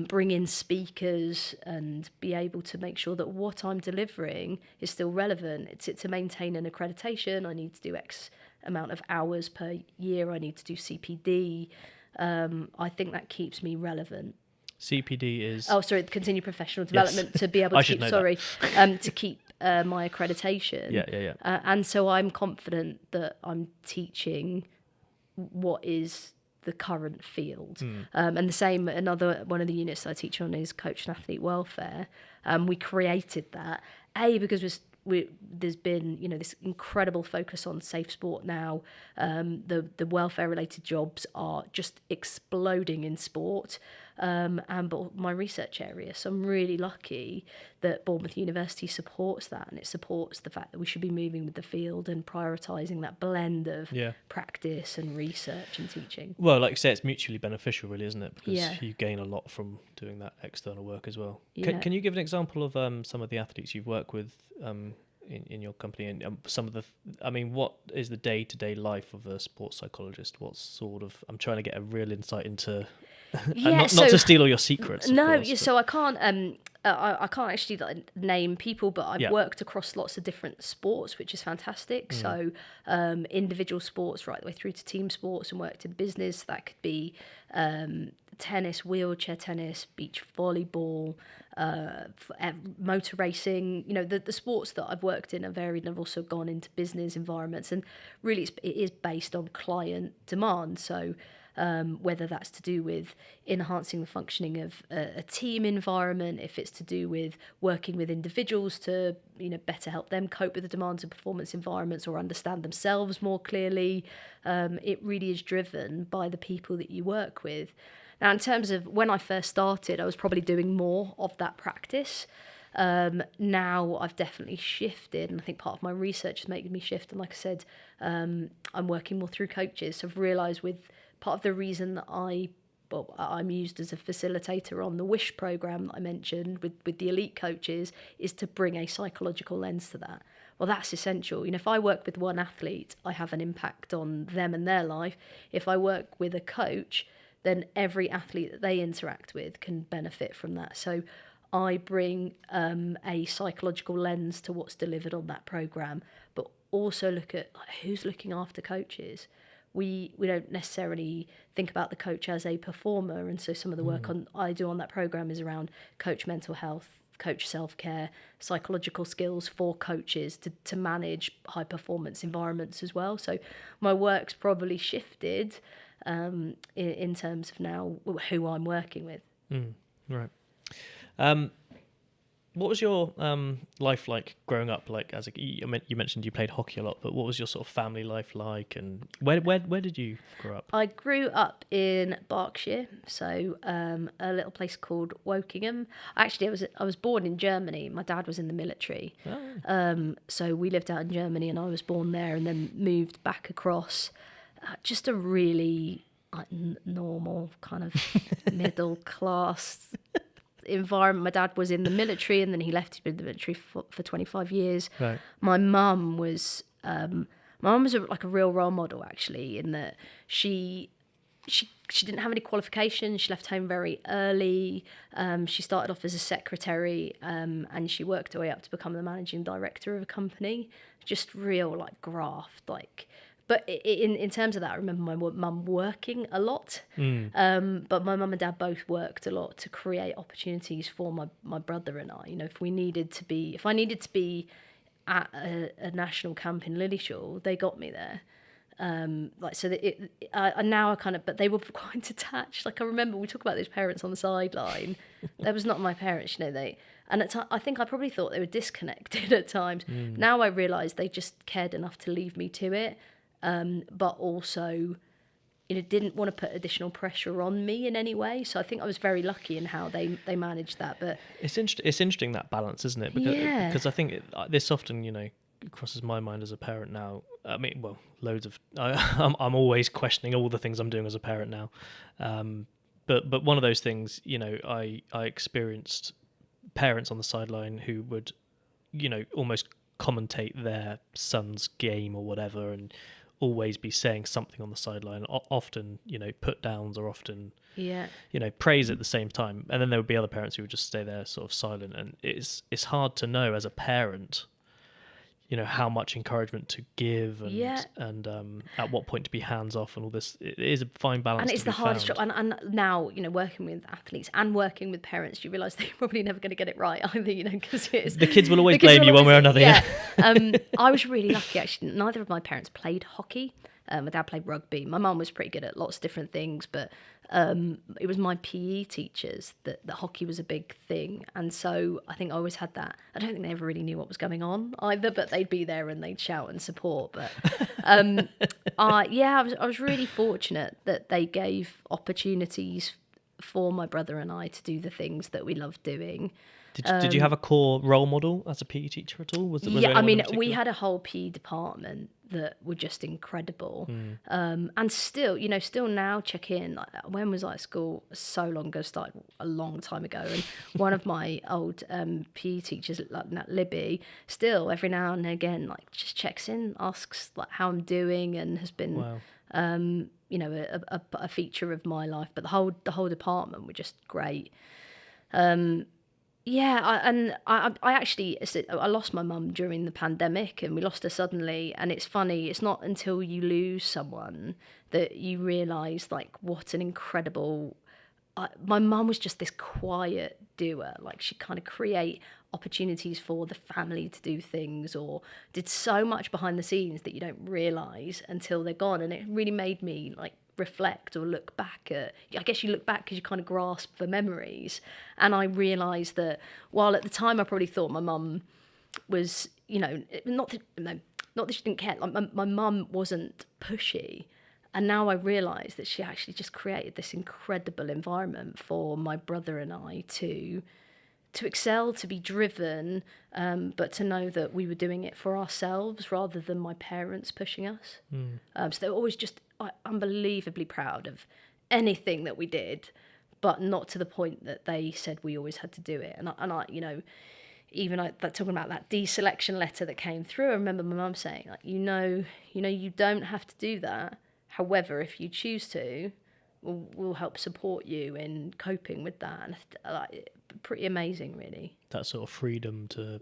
bring in speakers and be able to make sure that what I'm delivering is still relevant. It's to maintain an accreditation, I need to do X amount of hours per year, I need to do CPD. I think that keeps me relevant. CPD is continued professional development. Yes. To be able to keep my accreditation. And so I'm confident that I'm teaching what is the current field. And the same, one of the units that I teach on is coach and athlete welfare. We created that because there's been this incredible focus on safe sport now. The welfare related jobs are just exploding in sport, but my research area. So I'm really lucky that Bournemouth University supports that, and it supports the fact that we should be moving with the field and prioritising that blend of practice and research and teaching. Well, like I say, it's mutually beneficial, really, isn't it? Because you gain a lot from doing that external work as well. Can you give an example of some of the athletes you've worked with in your company, and some of what is the day-to-day life of a sports psychologist? What sort of, I'm trying to get a real insight into, not to steal all your secrets. So I can't actually name people, but I've worked across lots of different sports, which is fantastic. So individual sports right the way through to team sports, and worked in business. That could be tennis, wheelchair tennis, beach volleyball, motor racing. The sports that I've worked in are varied, and I've also gone into business environments, and really it is based on client demand. So whether that's to do with enhancing the functioning of a team environment, if it's to do with working with individuals to better help them cope with the demands of performance environments or understand themselves more clearly, it really is driven by the people that you work with. Now, in terms of when I first started, I was probably doing more of that practice. Now I've definitely shifted, and I think part of my research is making me shift. And like I said, I'm working more through coaches. So I've realised with part of the reason that I'm used as a facilitator on the WISH program that I mentioned with the elite coaches is to bring a psychological lens to that. Well, that's essential. If I work with one athlete, I have an impact on them and their life. If I work with a coach, then every athlete that they interact with can benefit from that. So I bring a psychological lens to what's delivered on that program, but also look at who's looking after coaches. We don't necessarily think about the coach as a performer, and so some of the work I do on that program is around coach mental health, coach self-care, psychological skills for coaches to manage high performance environments as well. So my work's probably shifted in terms of now who I'm working with. Right. What was your life like growing up? Like you mentioned you played hockey a lot, but what was your sort of family life like, and where did you grow up? I grew up in Berkshire, so a little place called Wokingham. Actually, I was born in Germany. My dad was in the military, so we lived out in Germany, and I was born there, and then moved back across. Just a really normal kind of middle class environment. My dad was in the military, and then he left. He'd been in the military for 25 years. Right. My mum was like a real role model, actually, in that she didn't have any qualifications. She left home very early. She started off as a secretary, and she worked her way up to become the managing director of a company. Just real graft, But in terms of that, I remember my mum working a lot. But my mum and dad both worked a lot to create opportunities for my brother and I. If I needed to be at a national camp in Lillyshaw, they got me there. But they were quite detached. I remember we talk about those parents on the sideline. That was not my parents, I think I probably thought they were disconnected at times. Now I realise they just cared enough to leave me to it. But also, didn't want to put additional pressure on me in any way. So I think I was very lucky in how they managed that. But it's interesting that balance, isn't it? Because I think this often, crosses my mind as a parent now. I mean, well, loads of. I'm always questioning all the things I'm doing as a parent now. But one of those things, I experienced parents on the sideline who would, almost commentate their son's game or whatever, and always be saying something on the sideline, often put downs, or often praise at the same time. And then there would be other parents who would just stay there sort of silent, and it's hard to know as a parent how much encouragement to give, and at what point to be hands off, and all this. It is a fine balance, and it's the hardest job. And now working with athletes and working with parents, you realise they're probably never going to get it right either. Because the kids will always blame you one way or another. I was really lucky, actually. Neither of my parents played hockey. My dad played rugby. My mum was pretty good at lots of different things, but it was my PE teachers that hockey was a big thing. And so I think I always had that. I don't think they ever really knew what was going on either, but they'd be there and they'd shout and support. But I was really fortunate that they gave opportunities for my brother and I to do the things that we loved doing. Did you have a core role model as a PE teacher at all? We had a whole PE department that were just incredible. And still now check in. When was I at school? So long ago, started a long time ago. And one of my old PE teachers, Libby, still every now and again, just checks in, asks how I'm doing, and has been, a feature of my life. But the whole department were just great. I lost my mum during the pandemic, and we lost her suddenly. And it's funny, it's not until you lose someone that you realise what an incredible my mum was just this quiet doer. Like, she'd kind of create opportunities for the family to do things, or did so much behind the scenes that you don't realise until they're gone. And it really made me like reflect or look back at, I guess you look back because you kind of grasp the memories. And I realised that while at the time I probably thought my mum was, you know, not that she didn't care, like my mum wasn't pushy. And now I realise that she actually just created this incredible environment for my brother and I to excel, to be driven, but to know that we were doing it for ourselves rather than my parents pushing us. So they were always just unbelievably proud of anything that we did, but not to the point that they said we always had to do it. And I you know, even talking about that deselection letter that came through, I remember my mum saying, like, you know, you don't have to do that. However, if you choose to, we'll help support you in coping with that. And like, pretty amazing, really. That sort of freedom to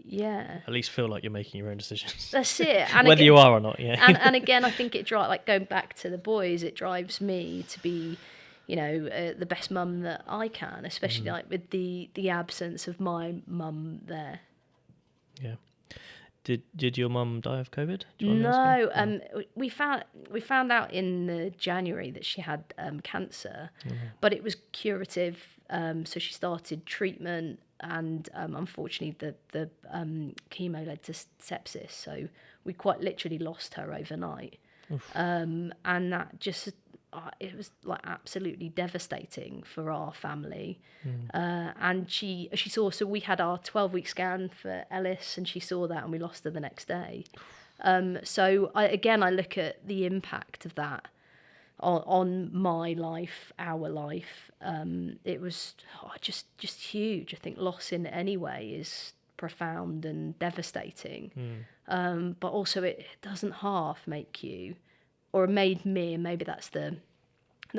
at least feel like you're making your own decisions. That's it. And whether again, you are or not, and again, I think it drives, like going back to the boys, it drives me to be, you know, the best mum that I can, especially like with the absence of my mum there. Yeah. Did your mum die of COVID? No, we found out in January that she had cancer, but it was curative. So she started treatment, and unfortunately, the chemo led to sepsis. So we quite literally lost her overnight, and that just it was like absolutely devastating for our family. And she saw, so we had our 12-week scan for Ellis, and she saw that, and we lost her the next day. So I look at the impact of that on my life, our life. It was just huge. I think loss in any way is profound and devastating. But also it doesn't half make you, or it made me, and maybe that's the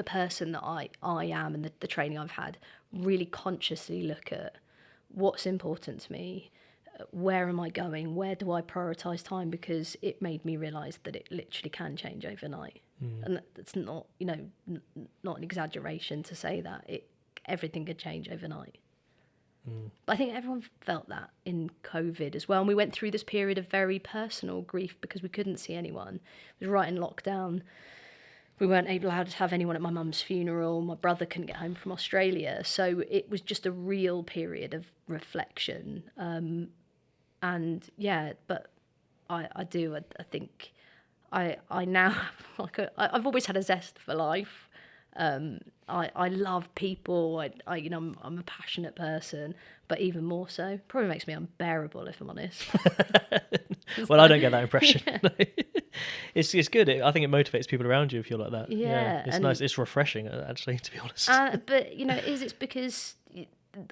person that I am, and the training I've had, really consciously look at what's important to me, where am I going, where do I prioritise time, because it made me realise that it literally can change overnight. And that's not, you know, not an exaggeration to say that. Everything could change overnight. But I think everyone felt that in COVID as well. And we went through this period of very personal grief because we couldn't see anyone. It was right in lockdown. We weren't allowed to have anyone at my mum's funeral. My brother couldn't get home from Australia. So it was just a real period of reflection. And yeah, but I think I now have like I've always had a zest for life. I love people. You know, I'm a passionate person, but even more so. Probably makes me unbearable, if I'm honest. Well, I don't get that impression. It's good. I think it motivates people around you if you're like that. Yeah, it's nice. It's refreshing, actually, to be honest. But you know, it's because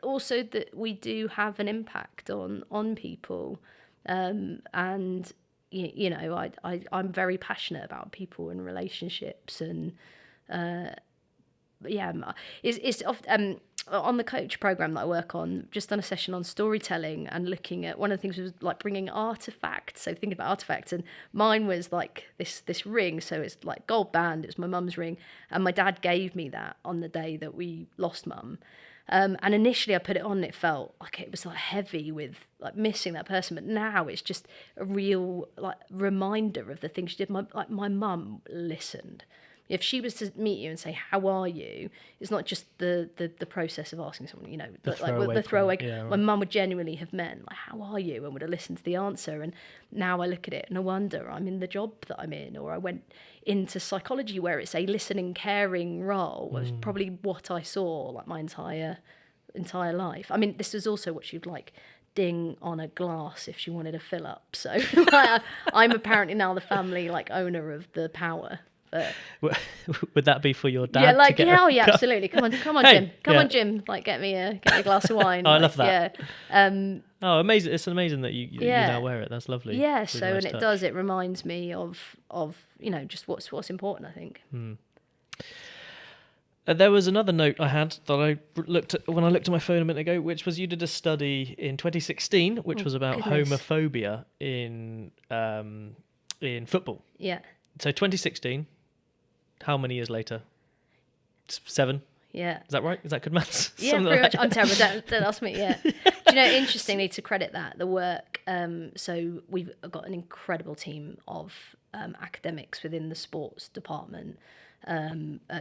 also that we do have an impact on people, and you know, I'm very passionate about people and relationships, and it's often on the coach program that I work on, just done a session on storytelling and looking at, one of the things was like bringing artifacts. So thinking about artifacts, and mine was like this ring. So it's like gold band. It was my mum's ring, and my dad gave me that on the day that we lost mum. And initially I put it on, and it felt like it was like heavy with like missing that person. But now it's just a real like reminder of the things she did. My mum listened. If she was to meet you and say, "How are you?" it's not just the process of asking someone, you know, the throwaway. Yeah, right. My mum would genuinely have meant, like, "How are you?" and would have listened to the answer. And now I look at it and I wonder, I'm in the job that I'm in, or I went into psychology where it's a listening, caring role. Was probably what I saw like my entire life. I mean, this is also what she'd like ding on a glass if she wanted to fill up. So I'm apparently now the family like owner of the power. But would that be for your dad? Yeah, like yeah, absolutely. Come on, hey, Jim. Come on, Jim. Like, get me a glass of wine. Oh, I like, love that. Yeah. Oh, amazing! It's amazing that you now wear it. That's lovely. Yeah. Really So, nice and touch. it does. It reminds me of you know, just what's important, I think. There was another note I had that I looked at when I looked at my phone a minute ago, which was you did a study in 2016, which was about homophobia in football. Yeah. So 2016. How many years later? 7? Yeah. Is that right? Is that good maths? Yeah, Something pretty like much. I'm terrible. Don't ask me. Yeah. Do you know, interestingly, to credit that, the work, so we've got an incredible team of academics within the sports department,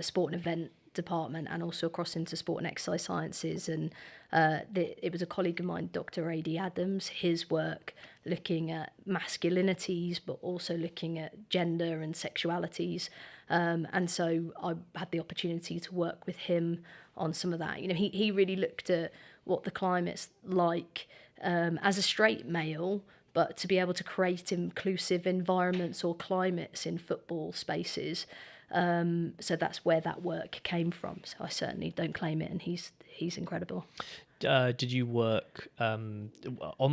sport and event department, and also across into sport and exercise sciences. And it was a colleague of mine, Dr. A.D. Adams, his work looking at masculinities, but also looking at gender and sexualities. And so I had the opportunity to work with him on some of that. You know, he really looked at what the climate's like as a straight male, but to be able to create inclusive environments or climates in football spaces. So that's where that work came from. So I certainly don't claim it, and he's incredible. Did you work on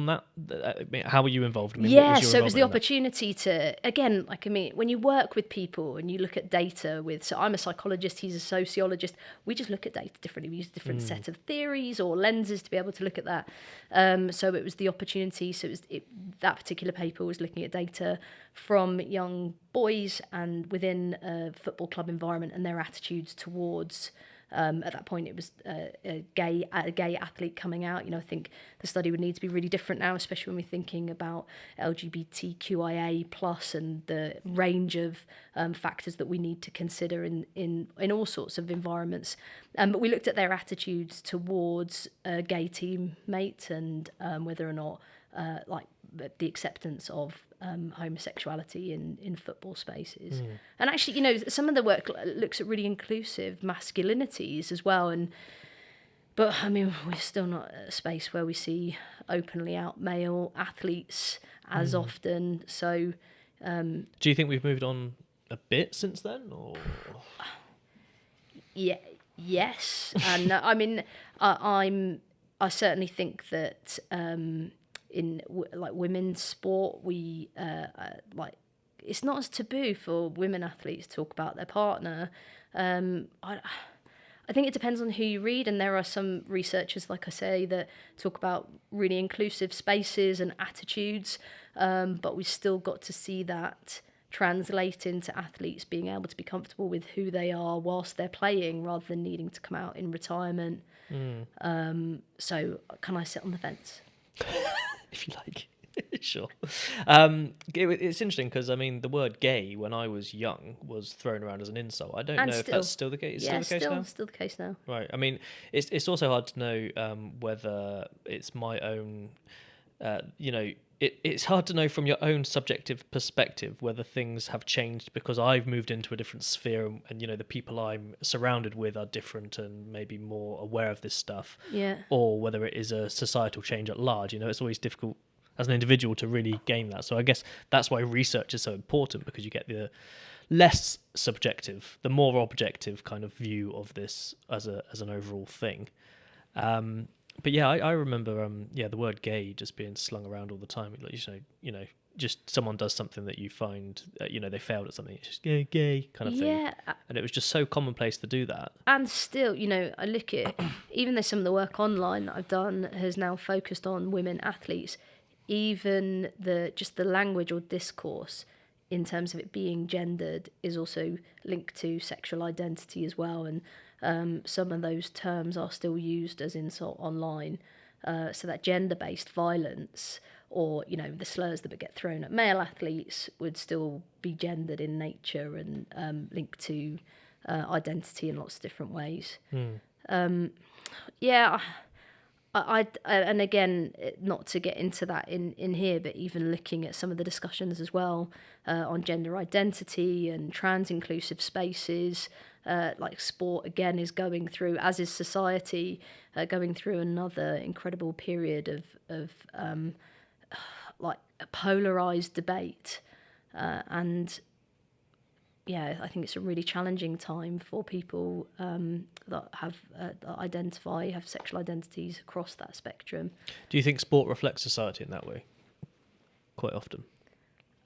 that? I mean, how were you involved? I mean, Yeah, what was your so it was the involvement opportunity to, again, like, I mean, when you work with people and you look at data with, so I'm a psychologist, he's a sociologist, we just look at data differently. We use a different set of theories or lenses to be able to look at that. So it was the opportunity, so that particular paper was looking at data from young boys and within a football club environment and their attitudes towards at that point, it was a gay athlete coming out. You know, I think the study would need to be really different now, especially when we're thinking about LGBTQIA plus and the range of factors that we need to consider in all sorts of environments. But we looked at their attitudes towards a gay teammate and whether or not like the acceptance of homosexuality in football spaces. And actually, you know, some of the work looks at really inclusive masculinities as well. But I mean, we're still not at a space where we see openly out male athletes as often. So, do you think we've moved on a bit since then, or? Yeah, yes, and I mean, I certainly think that. In like women's sport, we like it's not as taboo for women athletes to talk about their partner. I think it depends on who you read, and there are some researchers, like I say, that talk about really inclusive spaces and attitudes, but we've still got to see that translate into athletes being able to be comfortable with who they are whilst they're playing, rather than needing to come out in retirement. So can I sit on the fence? If you like. Sure. It's interesting because, I mean, the word gay when I was young was thrown around as an insult. I don't know if that's still the case. Yeah, Still the case now. Right. I mean, it's also hard to know whether it's my own, it's hard to know from your own subjective perspective whether things have changed because I've moved into a different sphere and you know, the people I'm surrounded with are different and maybe more aware of this stuff. Yeah. Or whether it is a societal change at large. You know, it's always difficult as an individual to really gain that. So I guess that's why research is so important, because you get the less subjective, the more objective kind of view of this as an overall thing. But yeah, I remember the word gay just being slung around all the time. Like, you know, just someone does something that you find, they failed at something. It's just gay kind of thing. And it was just so commonplace to do that. And still, you know, I look at, even though some of the work online that I've done has now focused on women athletes, even the language or discourse in terms of it being gendered is also linked to sexual identity as well. And some of those terms are still used as insult online. So that gender-based violence, or, you know, the slurs that would get thrown at male athletes would still be gendered in nature and linked to identity in lots of different ways. I and again, not to get into that in here, but even looking at some of the discussions as well on gender identity and trans-inclusive spaces, like sport, again, is going through, as is society, going through another incredible period of like a polarised debate. And yeah, I think it's a really challenging time for people that have have sexual identities across that spectrum. Do you think sport reflects society in that way? Quite often.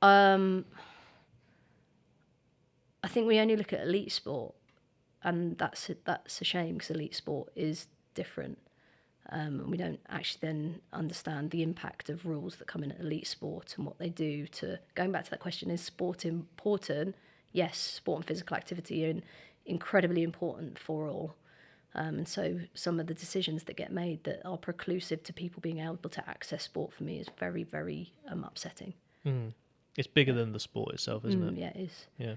I think we only look at elite sport, and that's a shame, because elite sport is different. And we don't actually then understand the impact of rules that come in at elite sport and what they do to, going back to that question, is sport important? Yes, sport and physical activity are incredibly important for all. And so some of the decisions that get made that are preclusive to people being able to access sport for me is very, very upsetting. It's bigger than the sport itself, isn't it? Yeah, it is. Yeah.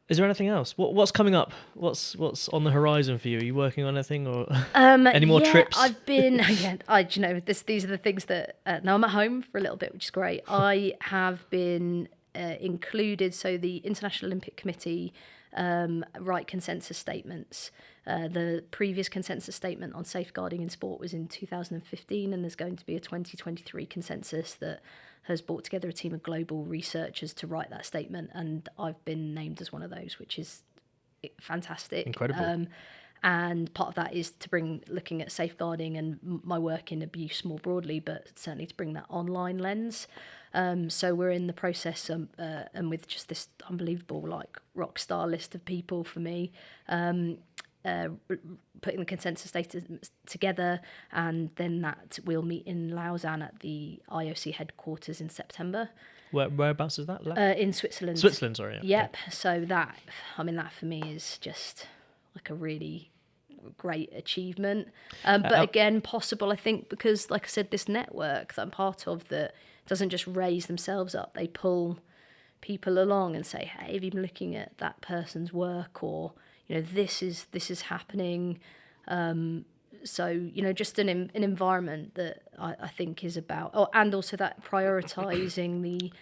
Is there anything else? What's coming up? What's on the horizon for you? Are you working on anything, or any more trips? I've been. These are the things that now I'm at home for a little bit, which is great. I have been included. So the International Olympic Committee write consensus statements. The previous consensus statement on safeguarding in sport was in 2015, and there's going to be a 2023 consensus that has brought together a team of global researchers to write that statement, and I've been named as one of those, which is fantastic. Incredible. And part of that is to looking at safeguarding and my work in abuse more broadly, but certainly to bring that online lens. So we're in the process, and with just this unbelievable rock star list of people for me, putting the consensus data together, and then that we'll meet in Lausanne at the IOC headquarters in September. Whereabouts is that? In Switzerland. Switzerland, sorry. Yeah. Yep. So that for me is just a really great achievement. But again, possible, I think, because like I said, this network that I'm part of that doesn't just raise themselves up, they pull people along and say, hey, have you been looking at that person's work, or this is happening. So just an environment that I think is about, and also that prioritising the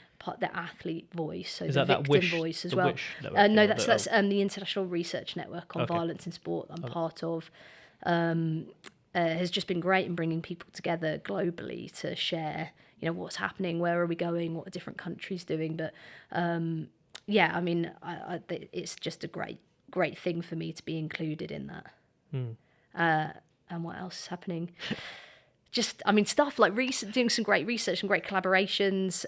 athlete voice, so the victim voice as well. No, that's the International Research Network on Violence in Sport I'm part of. Has just been great in bringing people together globally to share, what's happening, where are we going, what are different countries doing. But it's just a great thing for me to be included in that. And what else is happening? Stuff like doing some great research and great collaborations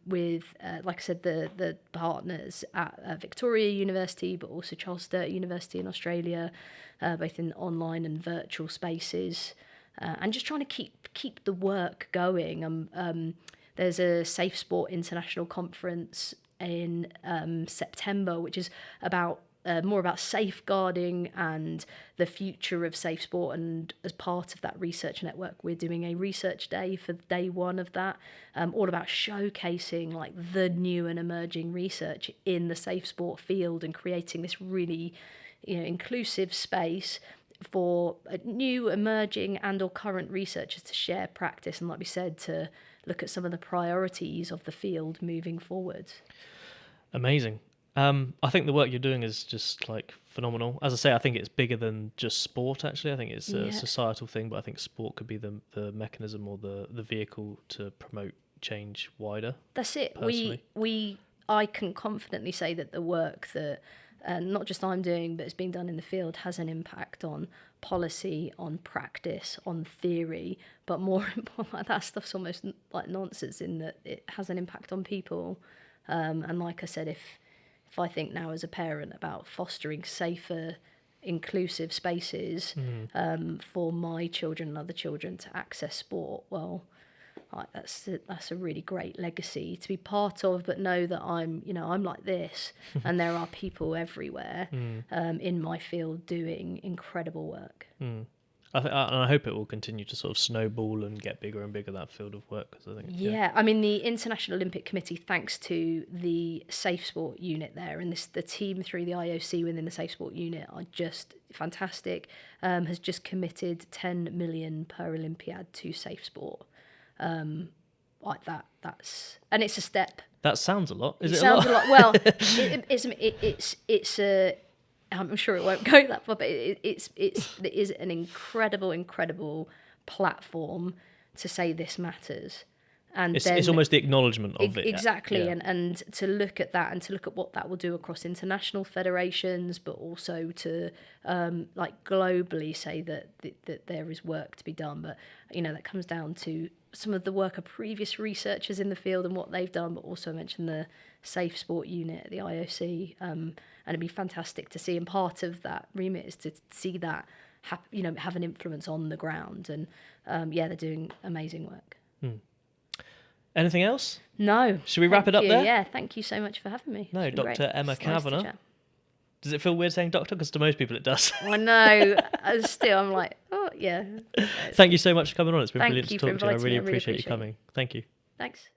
with, like I said, the partners at Victoria University, but also Charles Sturt University in Australia, both in online and virtual spaces, and just trying to keep the work going. There's a Safe Sport International Conference in September, which is more about safeguarding and the future of safe sport. And as part of that research network, we're doing a research day for day one of that, all about showcasing the new and emerging research in the safe sport field and creating this really inclusive space for new, emerging and or current researchers to share practice and, like we said, to look at some of the priorities of the field moving forward. Amazing. I think the work you're doing is just phenomenal. As I say, I think it's bigger than just sport. Actually, I think it's a societal thing, but I think sport could be the mechanism or the vehicle to promote change wider. That's it. Personally. I can confidently say that the work that not just I'm doing, but it's being done in the field, has an impact on policy, on practice, on theory. But more important, that stuff's almost like nonsense in that it has an impact on people. And like I said, if I think now as a parent about fostering safer, inclusive spaces for my children and other children to access sport, well, that's a really great legacy to be part of. But know that I'm like this, and there are people everywhere in my field doing incredible work. I hope it will continue to sort of snowball and get bigger and bigger, that field of work. Cause I think, the International Olympic Committee, thanks to the Safe Sport unit there, and the team through the IOC within the Safe Sport unit are just fantastic, has just committed 10 million per Olympiad to safe sport. That's and it's a step. That sounds a lot. It sounds a lot. Well, it's a. I'm sure it won't go that far, but it is an incredible platform to say this matters. And it's almost the acknowledgement of it. Exactly, yeah. and to look at that and to look at what that will do across international federations, but also to globally say that there is work to be done. But that comes down to some of the work of previous researchers in the field and what they've done, but also mention the Safe Sport unit at the IOC. And it'd be fantastic to see, and part of that remit is to see that have an influence on the ground. And they're doing amazing work. Anything else? No. Should we wrap it up there? Yeah, thank you so much for having me. No, Dr. Emma Kavanagh. Does it feel weird saying doctor? Because to most people it does. I know. Still, I'm like, oh, yeah. Thank you so much for coming on. It's been Thank brilliant to you for talk to you. I inviting really me. I really appreciate you appreciate it. coming. Thank you. Thanks.